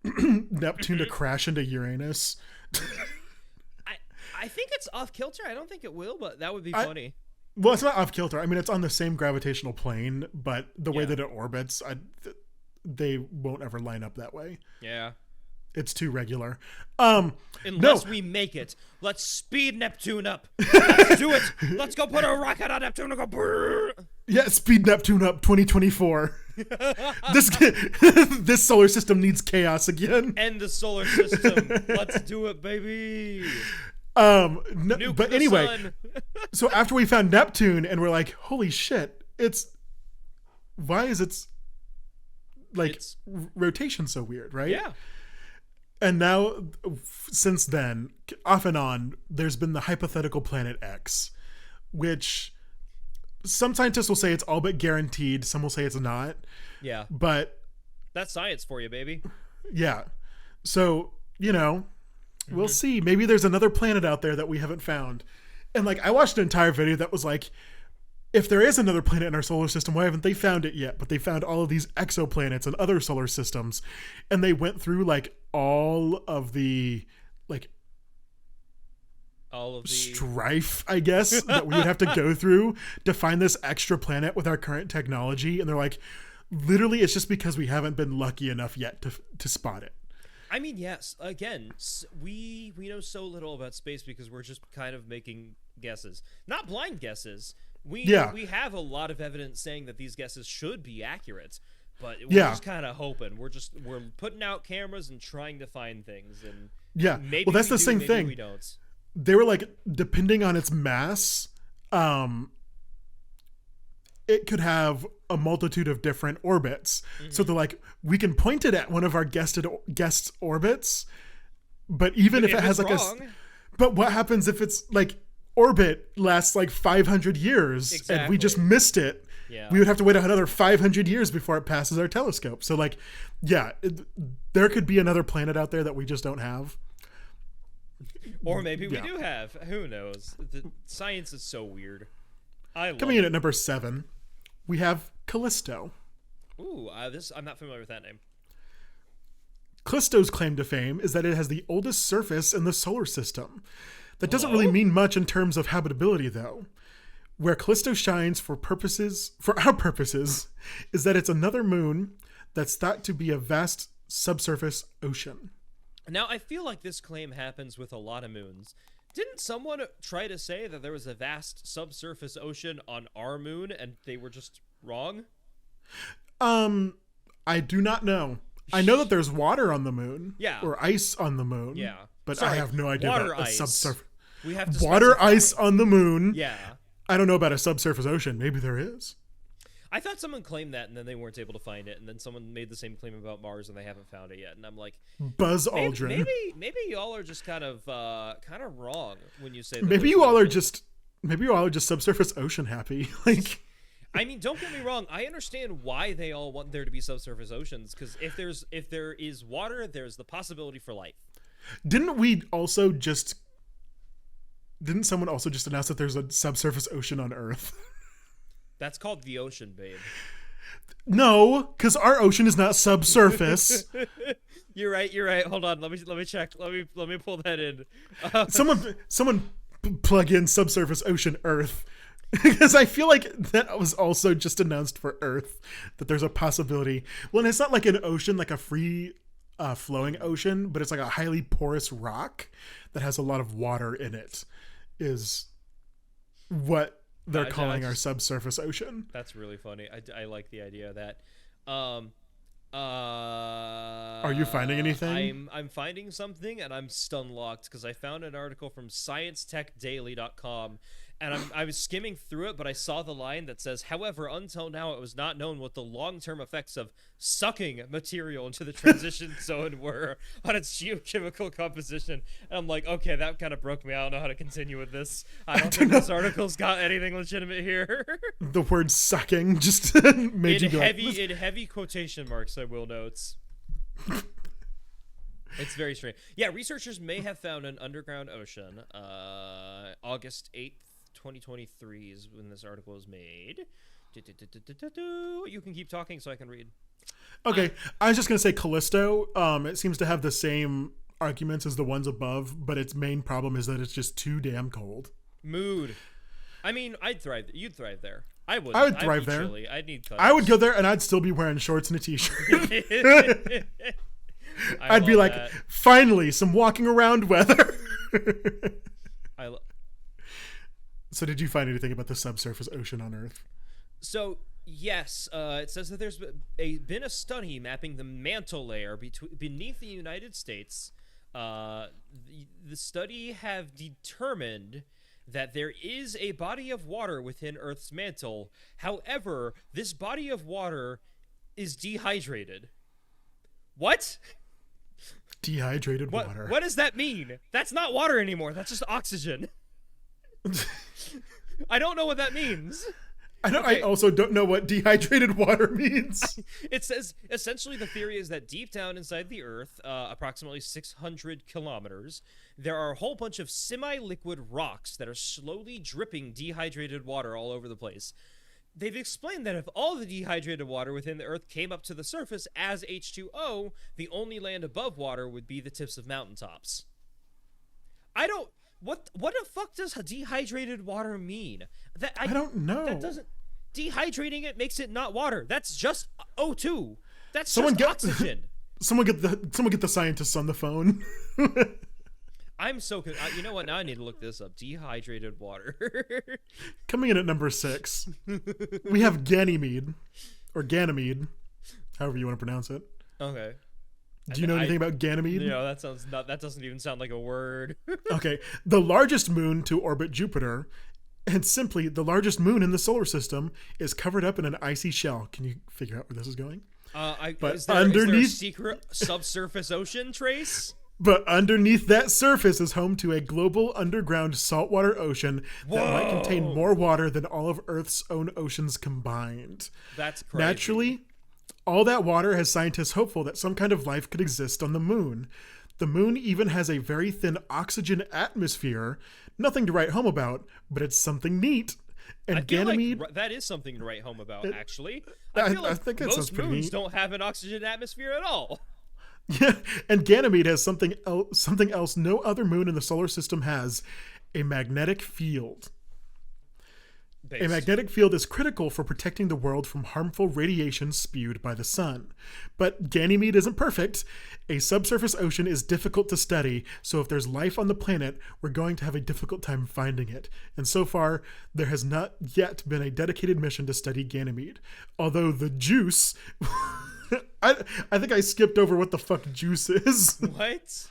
Neptune to crash into Uranus. I think it's off kilter. I don't think it will, but that would be funny. Well, it's not off kilter. I mean, it's on the same gravitational plane, but the way that it orbits, they won't ever line up that way. Yeah. It's too regular. Unless we make it. Let's speed Neptune up. Let's do it. Let's go put a rocket on Neptune and go brrr. Yeah, speed Neptune up 2024. This solar system needs chaos again. End the solar system. Let's do it, baby. But anyway, so after we found Neptune and we're like, holy shit, why is its rotation so weird, right? Yeah. And now, since then, off and on, there's been the hypothetical planet X, which some scientists will say it's all but guaranteed. Some will say it's not. Yeah. But that's science for you, baby. Yeah. So, we'll see. Maybe there's another planet out there that we haven't found. And I watched an entire video that was like, if there is another planet in our solar system, why haven't they found it yet? But they found all of these exoplanets and other solar systems. And they went through all of the strife, I guess, that we would have to go through to find this extra planet with our current technology. And they're like, literally, it's just because we haven't been lucky enough yet to spot it. I mean, yes. Again, we know so little about space because we're just kind of making guesses, not blind guesses. We have a lot of evidence saying that these guesses should be accurate, but we're just kind of hoping. We're putting out cameras and trying to find things, and maybe that's the same thing. We don't. They were like, depending on its mass, it could have a multitude of different orbits. Mm-hmm. So they're like, we can point it at one of our guest's orbits, but even if it has like wrong. But what happens if it's like orbit lasts like 500 years and we just missed it? Yeah. We would have to wait another 500 years before it passes our telescope. So like, there could be another planet out there that we just don't have. Or maybe we do have. Who knows? The science is so weird. Coming in at number 7, we have Callisto. Ooh, I'm not familiar with that name. Callisto's claim to fame is that it has the oldest surface in the solar system. That doesn't really mean much in terms of habitability, though. Where Callisto shines for our purposes, is that it's another moon that's thought to be a vast subsurface ocean. Now, I feel like this claim happens with a lot of moons. Didn't someone try to say that there was a vast subsurface ocean on our moon and they were just wrong? I do not know. I know that there's water on the moon. Yeah. Or ice on the moon. Yeah. But I have no idea about a subsurface. We have to water ice on the moon. Yeah. I don't know about a subsurface ocean. Maybe there is. I thought someone claimed that and then they weren't able to find it, and then someone made the same claim about Mars and they haven't found it yet. And I'm like, Buzz Aldrin. Maybe y'all are just kind of wrong when you say that. Maybe you all are just subsurface ocean happy. Like, I mean, don't get me wrong. I understand why they all want there to be subsurface oceans, because if there is water, there's the possibility for life. Didn't someone also just announce that there's a subsurface ocean on Earth? That's called the ocean, babe. No, because our ocean is not subsurface. You're right. Hold on. Let me check. Let me pull that in. Someone plug in subsurface ocean Earth. Because I feel like that was also just announced for Earth, that there's a possibility. Well, and it's not like an ocean, like a free flowing ocean, but it's like a highly porous rock that has a lot of water in it, is what they're calling our subsurface ocean. That's really funny. I like the idea of that. Are you finding anything? I'm finding something, and I'm stun-locked because I found an article from ScienceTechDaily.com, and I was skimming through it, but I saw the line that says, however, until now it was not known what the long-term effects of sucking material into the transition zone were on its geochemical composition. And I'm like, okay, that kind of broke me. I don't know how to continue with this. I don't think this article's got anything legitimate here. The word sucking just made you go in heavy quotation marks, I will note. It's very strange. Yeah, researchers may have found an underground ocean. August 8th, 2023 is when this article is made. You can keep talking so I can read. Okay, I was just going to say Callisto, it seems to have the same arguments as the ones above, but its main problem is that it's just too damn cold. Mood. I mean, I'd thrive. You'd thrive there. I would thrive there. Chilly. I'd need clothes. I would go there and I'd still be wearing shorts and a t-shirt. I'd be like, that. Finally, some walking around weather. So did you find anything about the subsurface ocean on Earth? So, yes, it says that there's been a study mapping the mantle layer beneath the United States. The study have determined that there is a body of water within Earth's mantle. However, this body of water is dehydrated. What? Dehydrated water. What does that mean? That's not water anymore. That's just oxygen. I don't know what that means. I also don't know what dehydrated water means. It says, essentially, the theory is that deep down inside the Earth, approximately 600 kilometers, there are a whole bunch of semi-liquid rocks that are slowly dripping dehydrated water all over the place. They've explained that if all the dehydrated water within the Earth came up to the surface as H2O, the only land above water would be the tips of mountaintops. What the fuck does dehydrated water mean? I don't know. That doesn't... Dehydrating it makes it not water. That's just O2. That's just oxygen. Someone get the scientists on the phone. I'm so you know what? Now I need to look this up. Dehydrated water. Coming in at number 6, we have Ganymede, or Ganymede, however you want to pronounce it. Okay. Do you know anything about Ganymede? No, that doesn't even sound like a word. Okay, the largest moon to orbit Jupiter, and simply the largest moon in the solar system, is covered up in an icy shell. Can you figure out where this is going? Is there a secret subsurface ocean, Trace? But underneath that surface is home to a global underground saltwater ocean that might contain more water than all of Earth's own oceans combined. That's crazy. Naturally, all that water has scientists hopeful that some kind of life could exist on the moon. The moon even has a very thin oxygen atmosphere. Nothing to write home about, but it's something neat. And I feel Ganymede, like that is something to write home about, actually. I think most moons don't have an oxygen atmosphere at all. Yeah, and Ganymede has something else no other moon in the solar system has: a magnetic field. A magnetic field is critical for protecting the world from harmful radiation spewed by the sun. But Ganymede isn't perfect. A subsurface ocean is difficult to study, so if there's life on the planet, we're going to have a difficult time finding it. And so far, there has not yet been a dedicated mission to study Ganymede. Although the JUICE... I think I skipped over what the fuck JUICE is. What?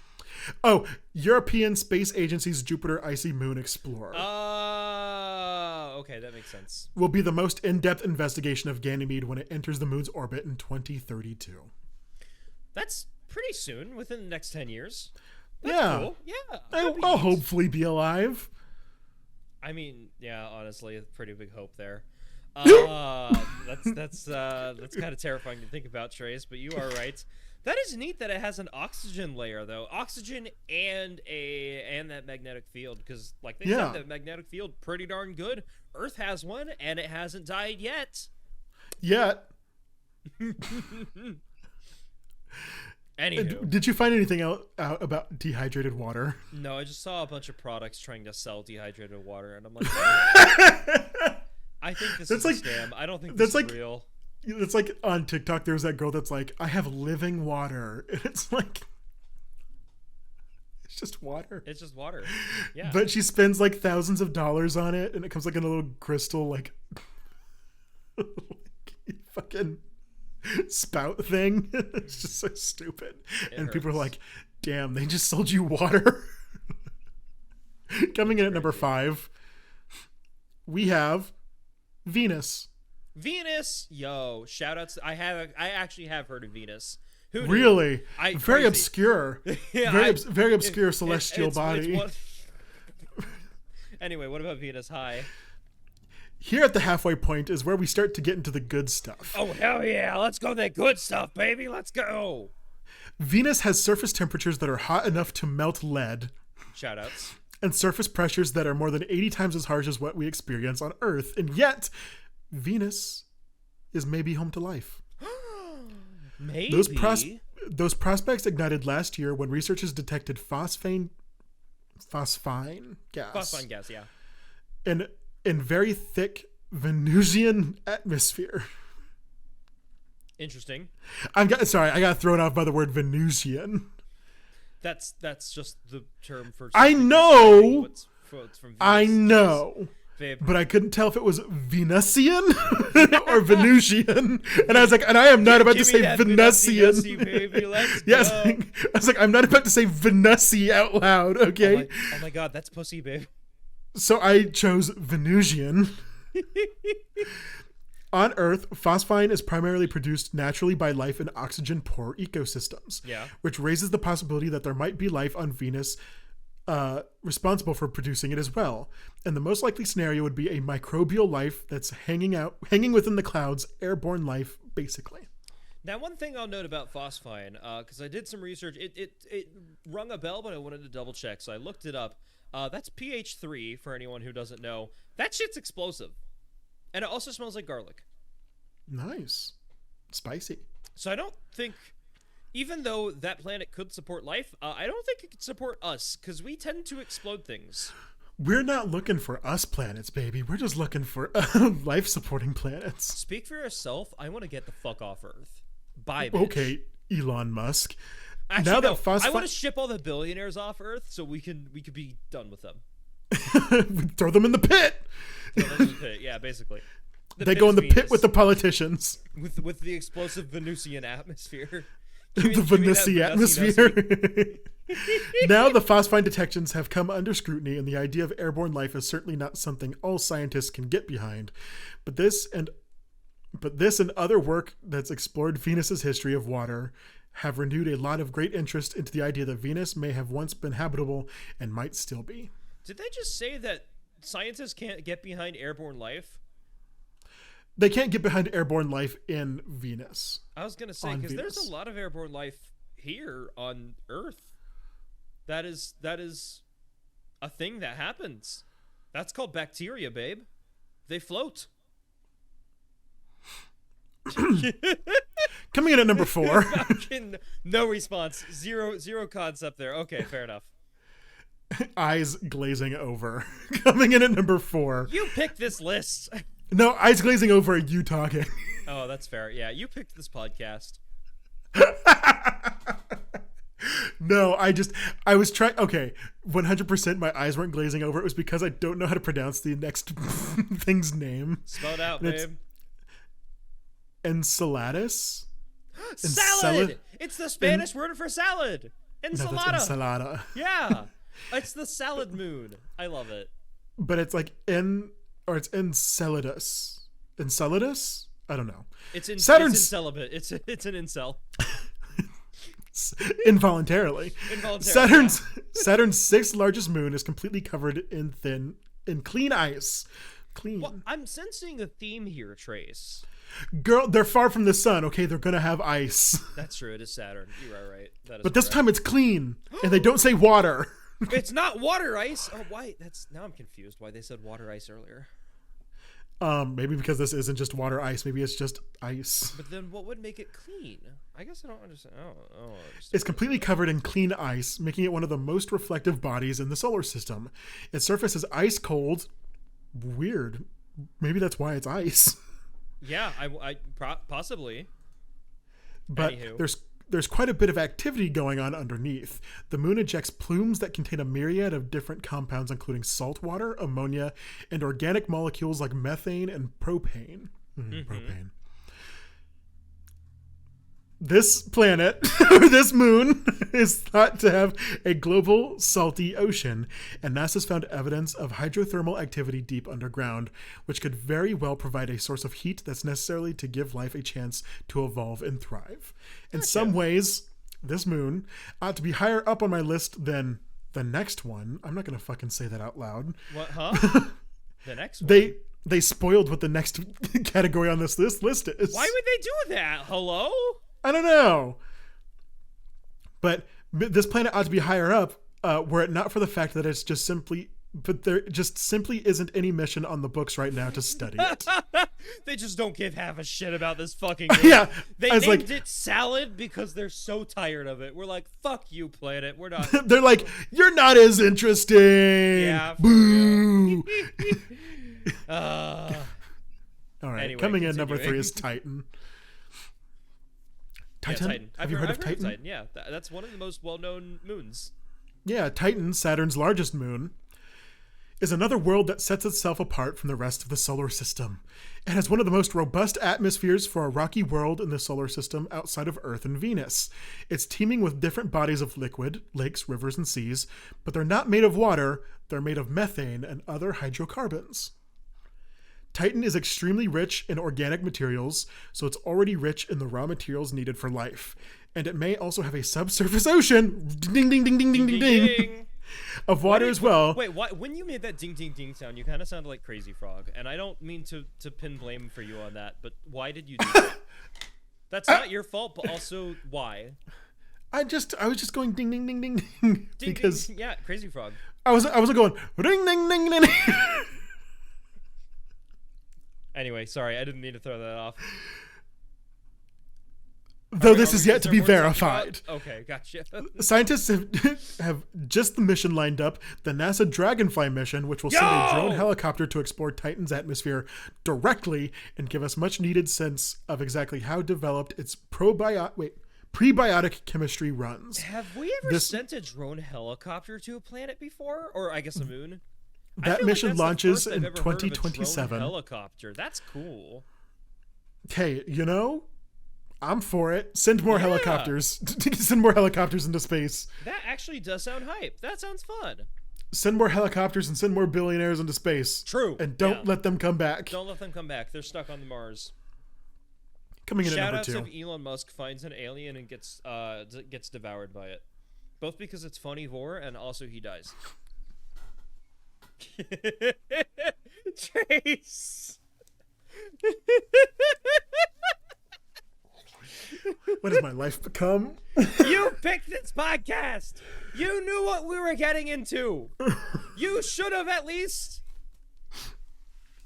Oh, European Space Agency's Jupiter Icy Moon Explorer. Okay, that makes sense. Will be the most in-depth investigation of Ganymede when it enters the moon's orbit in 2032. That's pretty soon, within the next 10 years. That's cool. Yeah. I'll hopefully be alive. I mean, yeah, honestly, a pretty big hope there. That's kind of terrifying to think about, Trace, but you are right. That is neat that it has an oxygen layer, though. Oxygen and that magnetic field, because like they said, that magnetic field pretty darn good. Earth has one, and it hasn't died yet. Anywho. Did you find anything out about dehydrated water? No, I just saw a bunch of products trying to sell dehydrated water, and I'm like, I think this is a scam. I don't think this is real. It's like on TikTok, there's that girl that's like, I have living water. And it's like, it's just water. It's just water. Yeah. But she spends like thousands of dollars on it, and it comes like in a little crystal, like fucking spout thing. It's just so stupid. And people are like, damn, they just sold you water. Coming in at number 5, we have Venus. Yo, shout outs. I actually have heard of Venus. Who really? Very obscure. Yeah, very obscure celestial body. Anyway, what about Venus? Hi. Here at the halfway point is where we start to get into the good stuff. Oh, hell yeah. Let's go that good stuff, baby. Let's go. Venus has surface temperatures that are hot enough to melt lead. Shout outs. And surface pressures that are more than 80 times as harsh as what we experience on Earth. And yet, Venus is maybe home to life. Maybe. Those prospects ignited last year when researchers detected phosphine gas. Phosphine gas, yeah. In very thick Venusian atmosphere. Interesting. I got thrown off by the word Venusian. That's just the term for. I know. What's from Venus. I know. But I couldn't tell if it was Venusian or Venusian. And I was like, and I am not about to say Venusian. Yes. I was like, I'm not about to say Venusi out loud, okay? Oh my god, that's pussy, babe. So I chose Venusian. On Earth, phosphine is primarily produced naturally by life in oxygen-poor ecosystems. Yeah. Which raises the possibility that there might be life on Venus responsible for producing it as well. And the most likely scenario would be a microbial life that's hanging within the clouds, airborne life, basically. Now, one thing I'll note about phosphine, because I did some research, it rung a bell, but I wanted to double check, so I looked it up. That's pH 3, for anyone who doesn't know. That shit's explosive. And it also smells like garlic. Nice. Spicy. So I don't think, even though that planet could support life, I don't think it could support us, because we tend to explode things. We're not looking for us planets, baby. We're just looking for life-supporting planets. Speak for yourself. I want to get the fuck off Earth. Bye, bitch. Okay, Elon Musk. Actually, now no, that I want to ship all the billionaires off Earth so we could be done with them. throw them in the pit. Throw them in the pit. Yeah, basically. They go in the pit with the politicians. With the explosive Venusian atmosphere. The Venusian atmosphere. Now the phosphine detections have come under scrutiny, and the idea of airborne life is certainly not something all scientists can get behind. But this and other work that's explored Venus's history of water have renewed a lot of great interest into the idea that Venus may have once been habitable and might still be. Did they just say that scientists can't get behind airborne life? They can't get behind airborne life in Venus. I was going to say, because there's a lot of airborne life here on Earth. That is a thing that happens. That's called bacteria, babe. They float. Coming in at number 4. No response. Zero concept there. Okay, fair enough. Eyes glazing over. Coming in at number 4. You picked this list. No, eyes glazing over at you talking. Oh, that's fair. Yeah, you picked this podcast. No, I was trying. Okay, 100% my eyes weren't glazing over. It was because I don't know how to pronounce the next thing's name. Spell it out, babe. Enceladus? Salad! It's the Spanish word for salad. Ensalada. No, that's ensalada. Yeah. It's the salad moon. I love it. But it's like it's Enceladus. Enceladus? I don't know. It's celibate. It's an incel. Involuntarily. Saturn's 6th largest moon is completely covered in clean ice. Clean. Well, I'm sensing a theme here, Trace. Girl, they're far from the sun. Okay, they're gonna have ice. That's true. It is Saturn. You are right. That is but this time it's clean, and they don't say water. It's not water ice. Oh, why? Now I'm confused. Why they said water ice earlier? Maybe because this isn't just water ice. Maybe it's just ice. But then, what would make it clean? I guess I don't understand. I don't understand. It's completely covered in clean ice, making it one of the most reflective bodies in the solar system. Its surface is ice cold. Weird. Maybe that's why it's ice. Yeah, possibly. But anywho. There's quite a bit of activity going on underneath. The moon ejects plumes that contain a myriad of different compounds, including salt water, ammonia, and organic molecules like methane and propane. Propane. This planet, or this moon, is thought to have a global salty ocean, and NASA's found evidence of hydrothermal activity deep underground, which could very well provide a source of heat that's necessary to give life a chance to evolve and thrive. In some ways, this moon ought to be higher up on my list than the next one. I'm not going to fucking say that out loud. What, huh? The next one? They spoiled what the next category on this list is. Why would they do that? Hello? I don't know. But this planet ought to be higher up, were it not for the fact that it's just simply... But there just simply isn't any mission on the books right now to study it. They just don't give half a shit about this fucking movie. Yeah. They named it Salad because they're so tired of it. We're like, fuck you, planet. We're not. They're like, you're not as interesting. Yeah. Boo. All right. Anyway, coming in number 3 is Titan. Titan? Yeah, Titan. Have you heard of Titan? Titan? Yeah, that's one of the most well-known moons. Yeah, Titan, Saturn's largest moon, is another world that sets itself apart from the rest of the solar system. It has one of the most robust atmospheres for a rocky world in the solar system outside of Earth and Venus. It's teeming with different bodies of liquid, lakes, rivers, and seas, but they're not made of water, they're made of methane and other hydrocarbons. Titan is extremely rich in organic materials, so it's already rich in the raw materials needed for life. And it may also have a subsurface ocean, ding, ding, ding, ding, ding, ding, ding, of water as well. Wait, when you made that ding, ding, ding sound, you kind of sounded like Crazy Frog. And I don't mean to pin blame for you on that, but why did you do that? That's not your fault, but also why? I was just going ding, ding, ding, ding, ding, because... Ding, yeah, Crazy Frog. I was going ring, ding, ding, ding, ding. Anyway, sorry, I didn't mean to throw that off. Though this is yet is to there be more to talk verified. about? Okay, gotcha. Scientists have just the mission lined up, the NASA Dragonfly mission, which will send a drone helicopter to explore Titan's atmosphere directly and give us much needed sense of exactly how developed its prebiotic chemistry runs. Have we ever sent a drone helicopter to a planet before? Or I guess a moon? That mission launches in 2027. Helicopter. That's cool. Hey, you know, I'm for it. Send more helicopters. Send more helicopters into space. That actually does sound hype. That sounds fun. Send more helicopters and send more billionaires into space. True. And don't let them come back. Don't let them come back. They're stuck on the Mars. Coming in at number 2. Shoutouts if Elon Musk finds an alien and gets devoured by it. Both because it's funny vor and also he dies. Trace. What has my life become? You picked this podcast. You knew what we were getting into. You should have at least.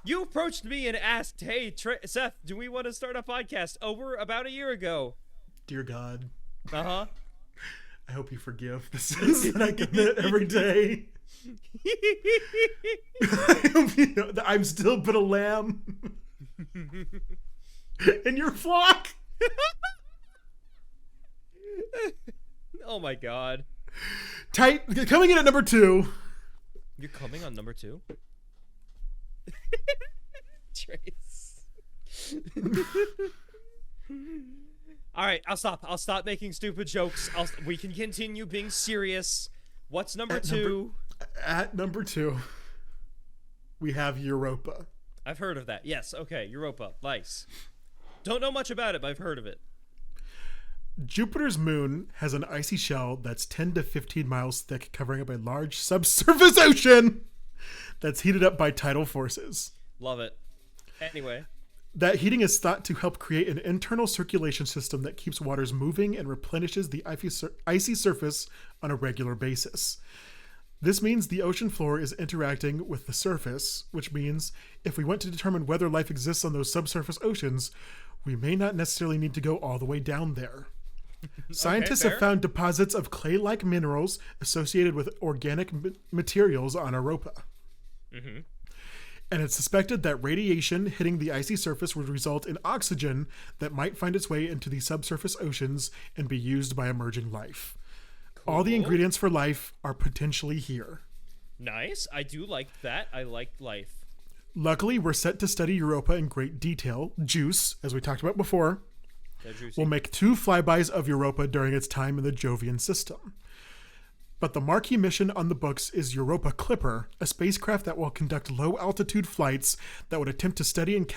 You approached me and asked, "Hey, Seth, do we want to start a podcast?" Over about a year ago. Dear God. Uh-huh. I hope you forgive the sins that I commit every day. I hope you know that I'm still but a lamb in your flock. Oh my God. Coming in at number 2. You're coming on number 2? Trace. All right, I'll stop. I'll stop making stupid jokes. We can continue being serious. What's number 2? At number 2, we have Europa. I've heard of that. Yes, okay, Europa. Nice. Don't know much about it, but I've heard of it. Jupiter's moon has an icy shell that's 10 to 15 miles thick, covering up a large subsurface ocean that's heated up by tidal forces. Love it. Anyway. That heating is thought to help create an internal circulation system that keeps waters moving and replenishes the icy surface on a regular basis. This means the ocean floor is interacting with the surface, which means if we want to determine whether life exists on those subsurface oceans, we may not necessarily need to go all the way down there. Scientists have found deposits of clay-like minerals associated with organic materials on Europa. Mm-hmm. And it's suspected that radiation hitting the icy surface would result in oxygen that might find its way into the subsurface oceans and be used by emerging life. Cool. All the ingredients for life are potentially here. Nice. I do like that. I like life. Luckily, we're set to study Europa in great detail. JUICE, as we talked about before, will make 2 flybys of Europa during its time in the Jovian system. But the marquee mission on the books is Europa Clipper, a spacecraft that will conduct low-altitude flights that would attempt to study and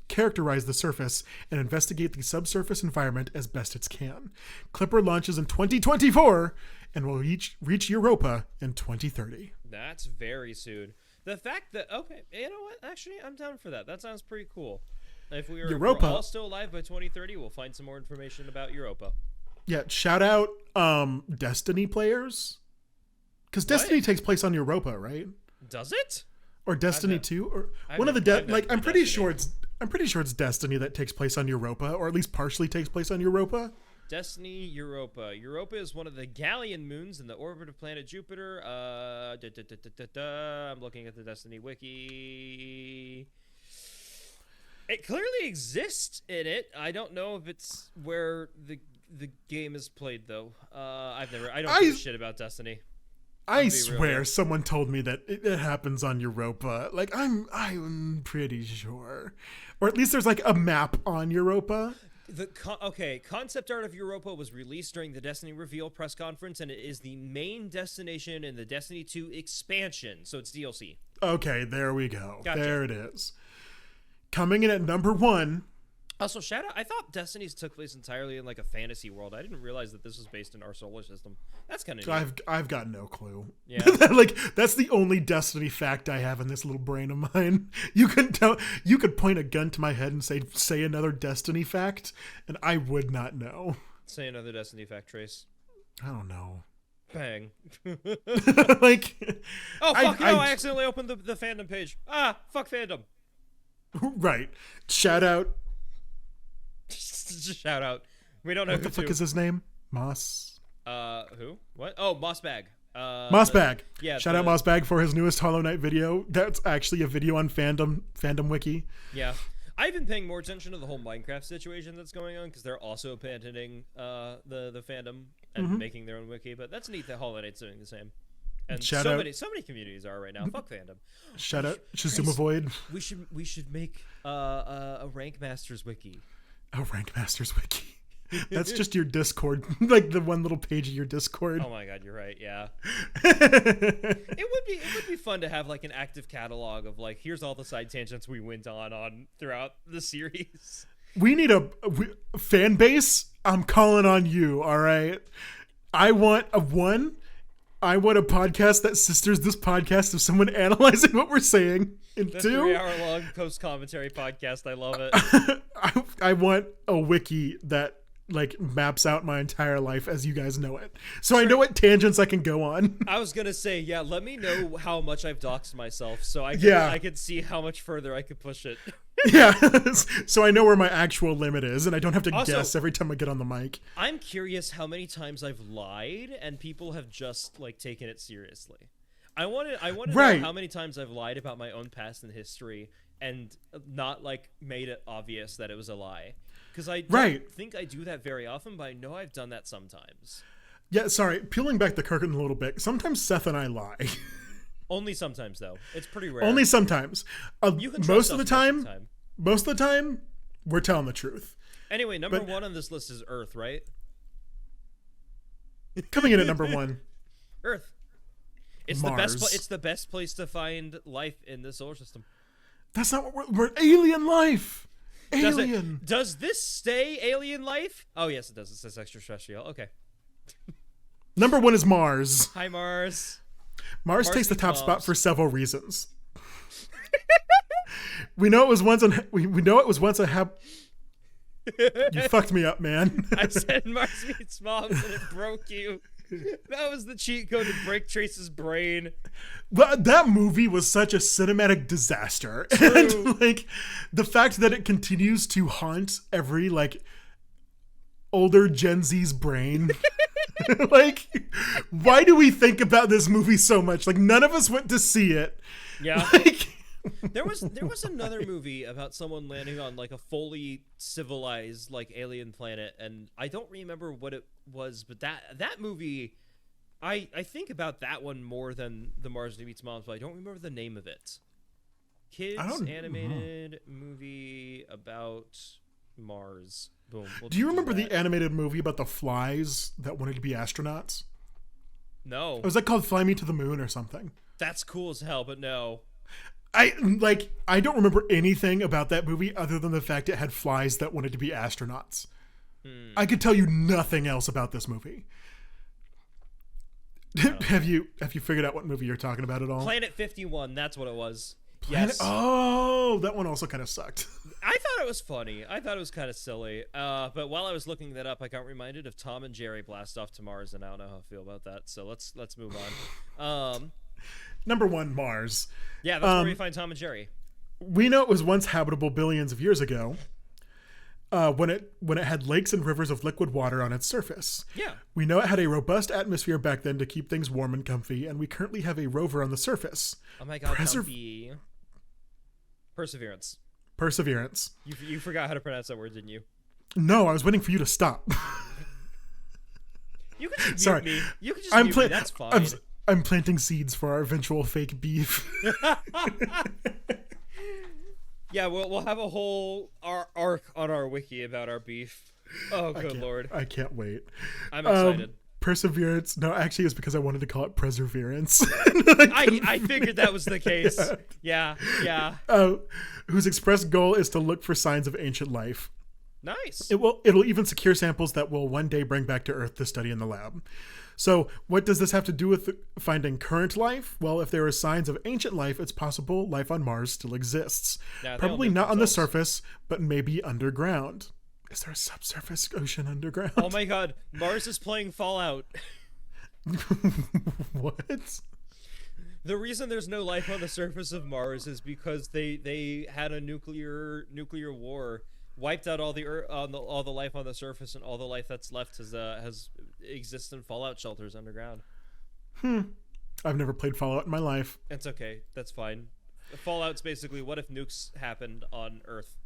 characterize the surface and investigate the subsurface environment as best it can. Clipper launches in 2024 and will reach Europa in 2030. That's very soon. The fact that, okay, you know what? Actually, I'm down for that. That sounds pretty cool. If we're all still alive by 2030, we'll find some more information about Europa. Yeah, shout out Destiny players. Because Destiny takes place on Europa, right? Does it? Or Destiny 2? Or one of the I'm pretty sure it's Destiny that takes place on Europa, or at least partially takes place on Europa. Destiny Europa. Europa is one of the Gallian moons in the orbit of planet Jupiter. I'm looking at the Destiny wiki. It clearly exists in it. I don't know if it's where the game is played though. I don't give a shit about Destiny. I swear someone told me that it happens on Europa. Like I'm pretty sure. Or at least there's like a map on Europa. Concept art of Europa was released during the Destiny reveal press conference, and it is the main destination in the Destiny 2 expansion, so it's DLC. Okay, there we go. Gotcha. There it is. Coming in at number 1. Also, shout out, I thought Destiny took place entirely in like a fantasy world. I didn't realize that this was based in our solar system. That's kind of neat. I've got no clue. Yeah. Like that's the only Destiny fact I have in this little brain of mine. You could point a gun to my head and say another Destiny fact, and I would not know. Say another Destiny fact, Trace. I don't know. Bang. Like oh fuck I accidentally opened the fandom page. Fuck fandom. Right. Shout out. Shout out. We don't know what the fuck is his name. Moss. Who? What? Oh, Mossbag. Mossbag. Yeah. Shout out Mossbag for his newest Hollow Knight video. That's actually a video on fandom wiki. Yeah. I've been paying more attention to the whole Minecraft situation that's going on because they're also patenting the fandom and making their own wiki. But that's neat that Hollow Knight's doing the same. And so many communities are right now. Fuck fandom. Shout out Shizuma Void. We should make a Rank Masters wiki. A Rank Masters wiki. That's just your Discord, like the one little page of your Discord. Oh my god, you're right. Yeah. It would be fun to have like an active catalog of like, here's all the side tangents we went on throughout the series. We need a fan base. I'm calling on you. All right. I want a podcast that sisters this podcast of someone analyzing what we're saying. And the 2, 3-hour-long post-commentary podcast. I love it. I want a wiki that like maps out my entire life as you guys know it, so I know what tangents I can go on. I was gonna say, yeah, let me know how much I've doxed myself so I can see how much further I could push it. Yeah. So I know where my actual limit is and I don't have to guess every time I get on the mic. I'm curious how many times I've lied and people have just like taken it seriously. I want to know how many times I've lied about my own past and history and not like made it obvious that it was a lie. Because I don't think I do that very often, but I know I've done that sometimes. Yeah, sorry. Peeling back the curtain a little bit. Sometimes Seth and I lie. Only sometimes, though. It's pretty rare. Only sometimes. You can most of the time, we're telling the truth. Anyway, number 1 on this list is Earth, right? Coming in at number 1. Earth. It's Mars. It's the best place to find life in the solar system. That's not what we're alien life. Alien. Does this stay alien life? Oh, yes, it does. It says extraterrestrial. Okay. Number 1 is Mars. Hi, Mars. Mars takes the top spot for several reasons. We know it was once a You fucked me up, man. I said Mars meets moms and it broke you. That was the cheat code to break Trace's brain. But that movie was such a cinematic disaster. True. And like the fact that it continues to haunt every like older Gen Z's brain. Like, why do we think about this movie so much? Like, none of us went to see it. Yeah. Like, there was another movie about someone landing on like a fully civilized like alien planet, and I don't remember what it was, but that movie, I think about that one more than the Mars Meets Moms, but I don't remember the name of it. Kids animated movie about Mars. Boom. Do you remember the animated movie about the flies that wanted to be astronauts? No. It was like called Fly Me to the Moon or something. That's cool as hell, but no. I don't remember anything about that movie other than the fact it had flies that wanted to be astronauts. I could tell you nothing else about this movie. No. Have you figured out what movie you're talking about at all? Planet 51, that's what it was. Yes. Oh, that one also kind of sucked. I thought it was funny. I thought it was kind of silly. But while I was looking that up, I got reminded of Tom and Jerry Blast Off to Mars, and I don't know how I feel about that. So let's move on. Number 1, Mars. Yeah, that's where you find Tom and Jerry. We know it was once habitable billions of years ago. When it had lakes and rivers of liquid water on its surface. Yeah. We know it had a robust atmosphere back then to keep things warm and comfy, and we currently have a rover on the surface. Oh my god, comfy. Perseverance. You forgot how to pronounce that word, didn't you? No, I was waiting for you to stop. You could just mute me. You could just mute me. That's fine. I'm planting seeds for our eventual fake beef. Yeah, we'll have a whole arc on our wiki about our beef. Oh, good lord. I can't wait. I'm excited. Perseverance. No, actually, it's because I wanted to call it Perseverance. I figured that was the case. Yeah. Whose express goal is to look for signs of ancient life. Nice. It'll even secure samples that will one day bring back to Earth to study in the lab. So what does this have to do with finding current life? Well, if there are signs of ancient life, it's possible life on Mars still exists. Yeah, probably not on the surface, but maybe underground. Is there a subsurface ocean underground? Oh my god, Mars is playing Fallout. What? The reason there's no life on the surface of Mars is because they had a nuclear war wiped out all the all the life on the surface, and all the life that's left has exists in fallout shelters underground. I've never played Fallout in my life. It's okay. That's fine. Fallout's basically what if nukes happened on Earth.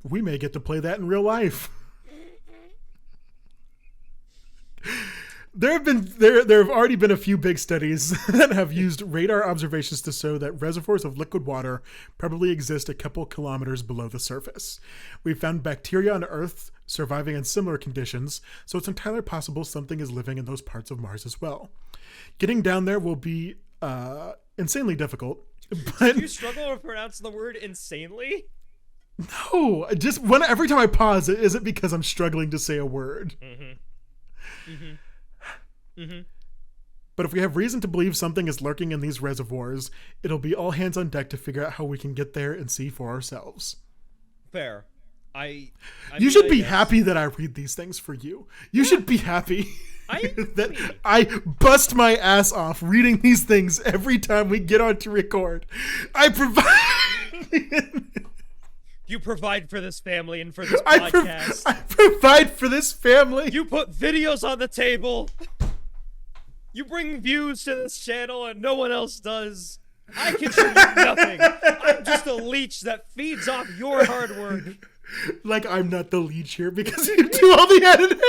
We may get to play that in real life. There have already been a few big studies that have used radar observations to show that reservoirs of liquid water probably exist a couple kilometers below the surface. We've found bacteria on Earth surviving in similar conditions, so it's entirely possible something is living in those parts of Mars as well. Getting down there will be insanely difficult. But do you struggle with pronouncing the word insanely? No, just every time I pause, is it because I'm struggling to say a word? But if we have reason to believe something is lurking in these reservoirs, it'll be all hands on deck to figure out how we can get there and see for ourselves. Fair. You should be happy that I read these things for you. You should be happy that I bust my ass off reading these things every time we get on to record. I provide... You provide for this family and for this podcast. I provide for this family. You put videos on the table. You bring views to this channel and no one else does. I contribute nothing. I'm just a leech that feeds off your hard work. Like I'm not the leech here because you do all the editing.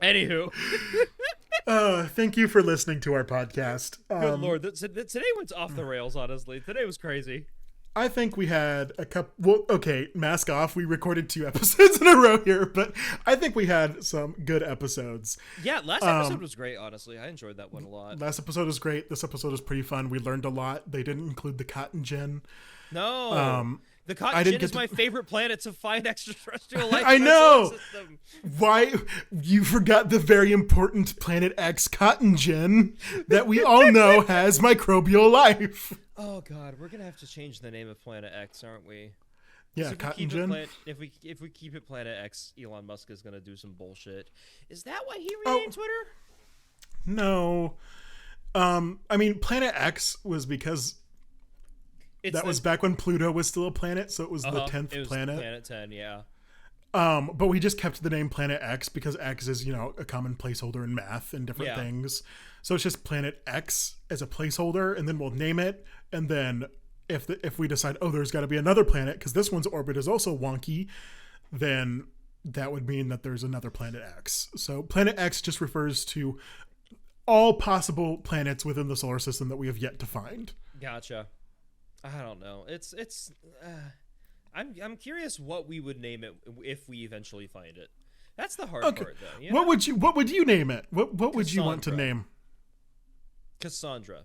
Anywho. Thank you for listening to our podcast. Good Lord. Today went off the rails, honestly. Today was crazy. I think we had a couple... Well, okay, mask off. We recorded 2 episodes in a row here, but I think we had some good episodes. Yeah, last episode was great, honestly. I enjoyed that one a lot. Last episode was great. This episode was pretty fun. We learned a lot. They didn't include the cotton gin. No. The cotton gin is my favorite planet to find extraterrestrial life. I know. Why you forgot the very important Planet X cotton gin that we all know has microbial life. Oh God, we're gonna have to change the name of Planet X, aren't we? Yeah, cotton gin. If we keep it Planet X, Elon Musk is gonna do some bullshit. Is that why he renamed Twitter? No. I mean, Planet X was because. That was back when Pluto was still a planet, so it was the 10th planet. Planet 10, yeah. But we just kept the name Planet X because X is, a common placeholder in math and different things. So it's just Planet X as a placeholder, and then we'll name it. And then if we decide, there's got to be another planet, because this one's orbit is also wonky, then that would mean that there's another Planet X. So Planet X just refers to all possible planets within the solar system that we have yet to find. Gotcha. I don't know. I'm curious what we would name it if we eventually find it. That's the hard part, though. You know? What would you name it? What would you want to name? Cassandra.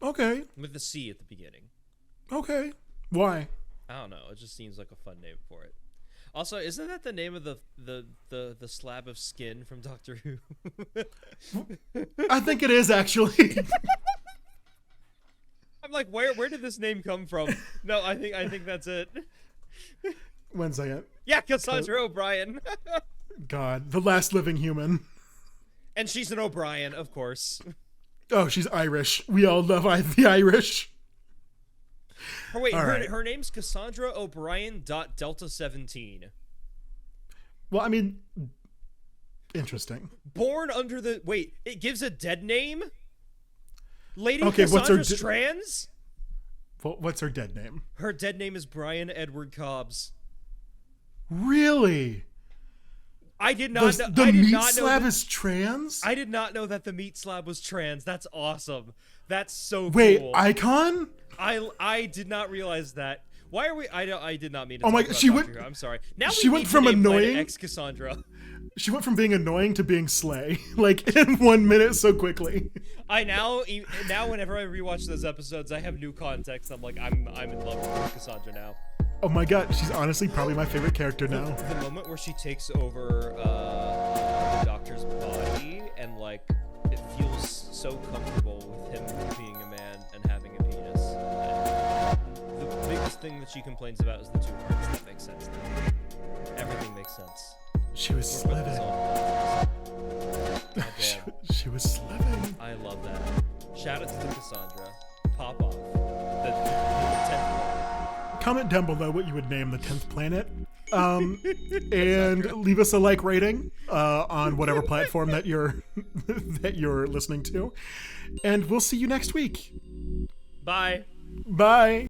Okay. With the C at the beginning. Okay. Why? I don't know. It just seems like a fun name for it. Also, isn't that the name of the slab of skin from Doctor Who? I think it is actually. I'm like, where did this name come from? No, I think that's it. 1 second. Yeah, Cassandra O'Brien. God, the last living human. And she's an O'Brien, of course. Oh, she's Irish. We all love the Irish. Her name's Cassandra O'Brien Delta 17. Well, I mean, interesting. Born under it gives a dead name? Lady Cassandra's trans? What's her dead name? Her dead name is Brian Edward Cobbs. Really? I did not know. The meat slab is trans? I did not know that the meat slab was trans. That's awesome. That's so cool. Wait, Icon? I did not realize that. Why are we? I did not mean to. Oh my! I'm sorry. Now she went from annoying ex Cassandra. She went from being annoying to being slay, like in 1 minute, so quickly. I now whenever I rewatch those episodes, I have new context. I'm like, I'm in love with Cassandra now. Oh my God, she's honestly probably my favorite character now. The moment where she takes over the Doctor's body and like it feels so comfortable with him being a man and having a penis. And the biggest thing that she complains about is the 2 hearts. That makes sense. Everything makes sense. She was sliving. She was sliving. I love that. Shout out to Cassandra. Pop off. The 10th one. comment down below what you would name the 10th planet. And leave us a like rating on whatever platform that you're listening to. And we'll see you next week. Bye. Bye.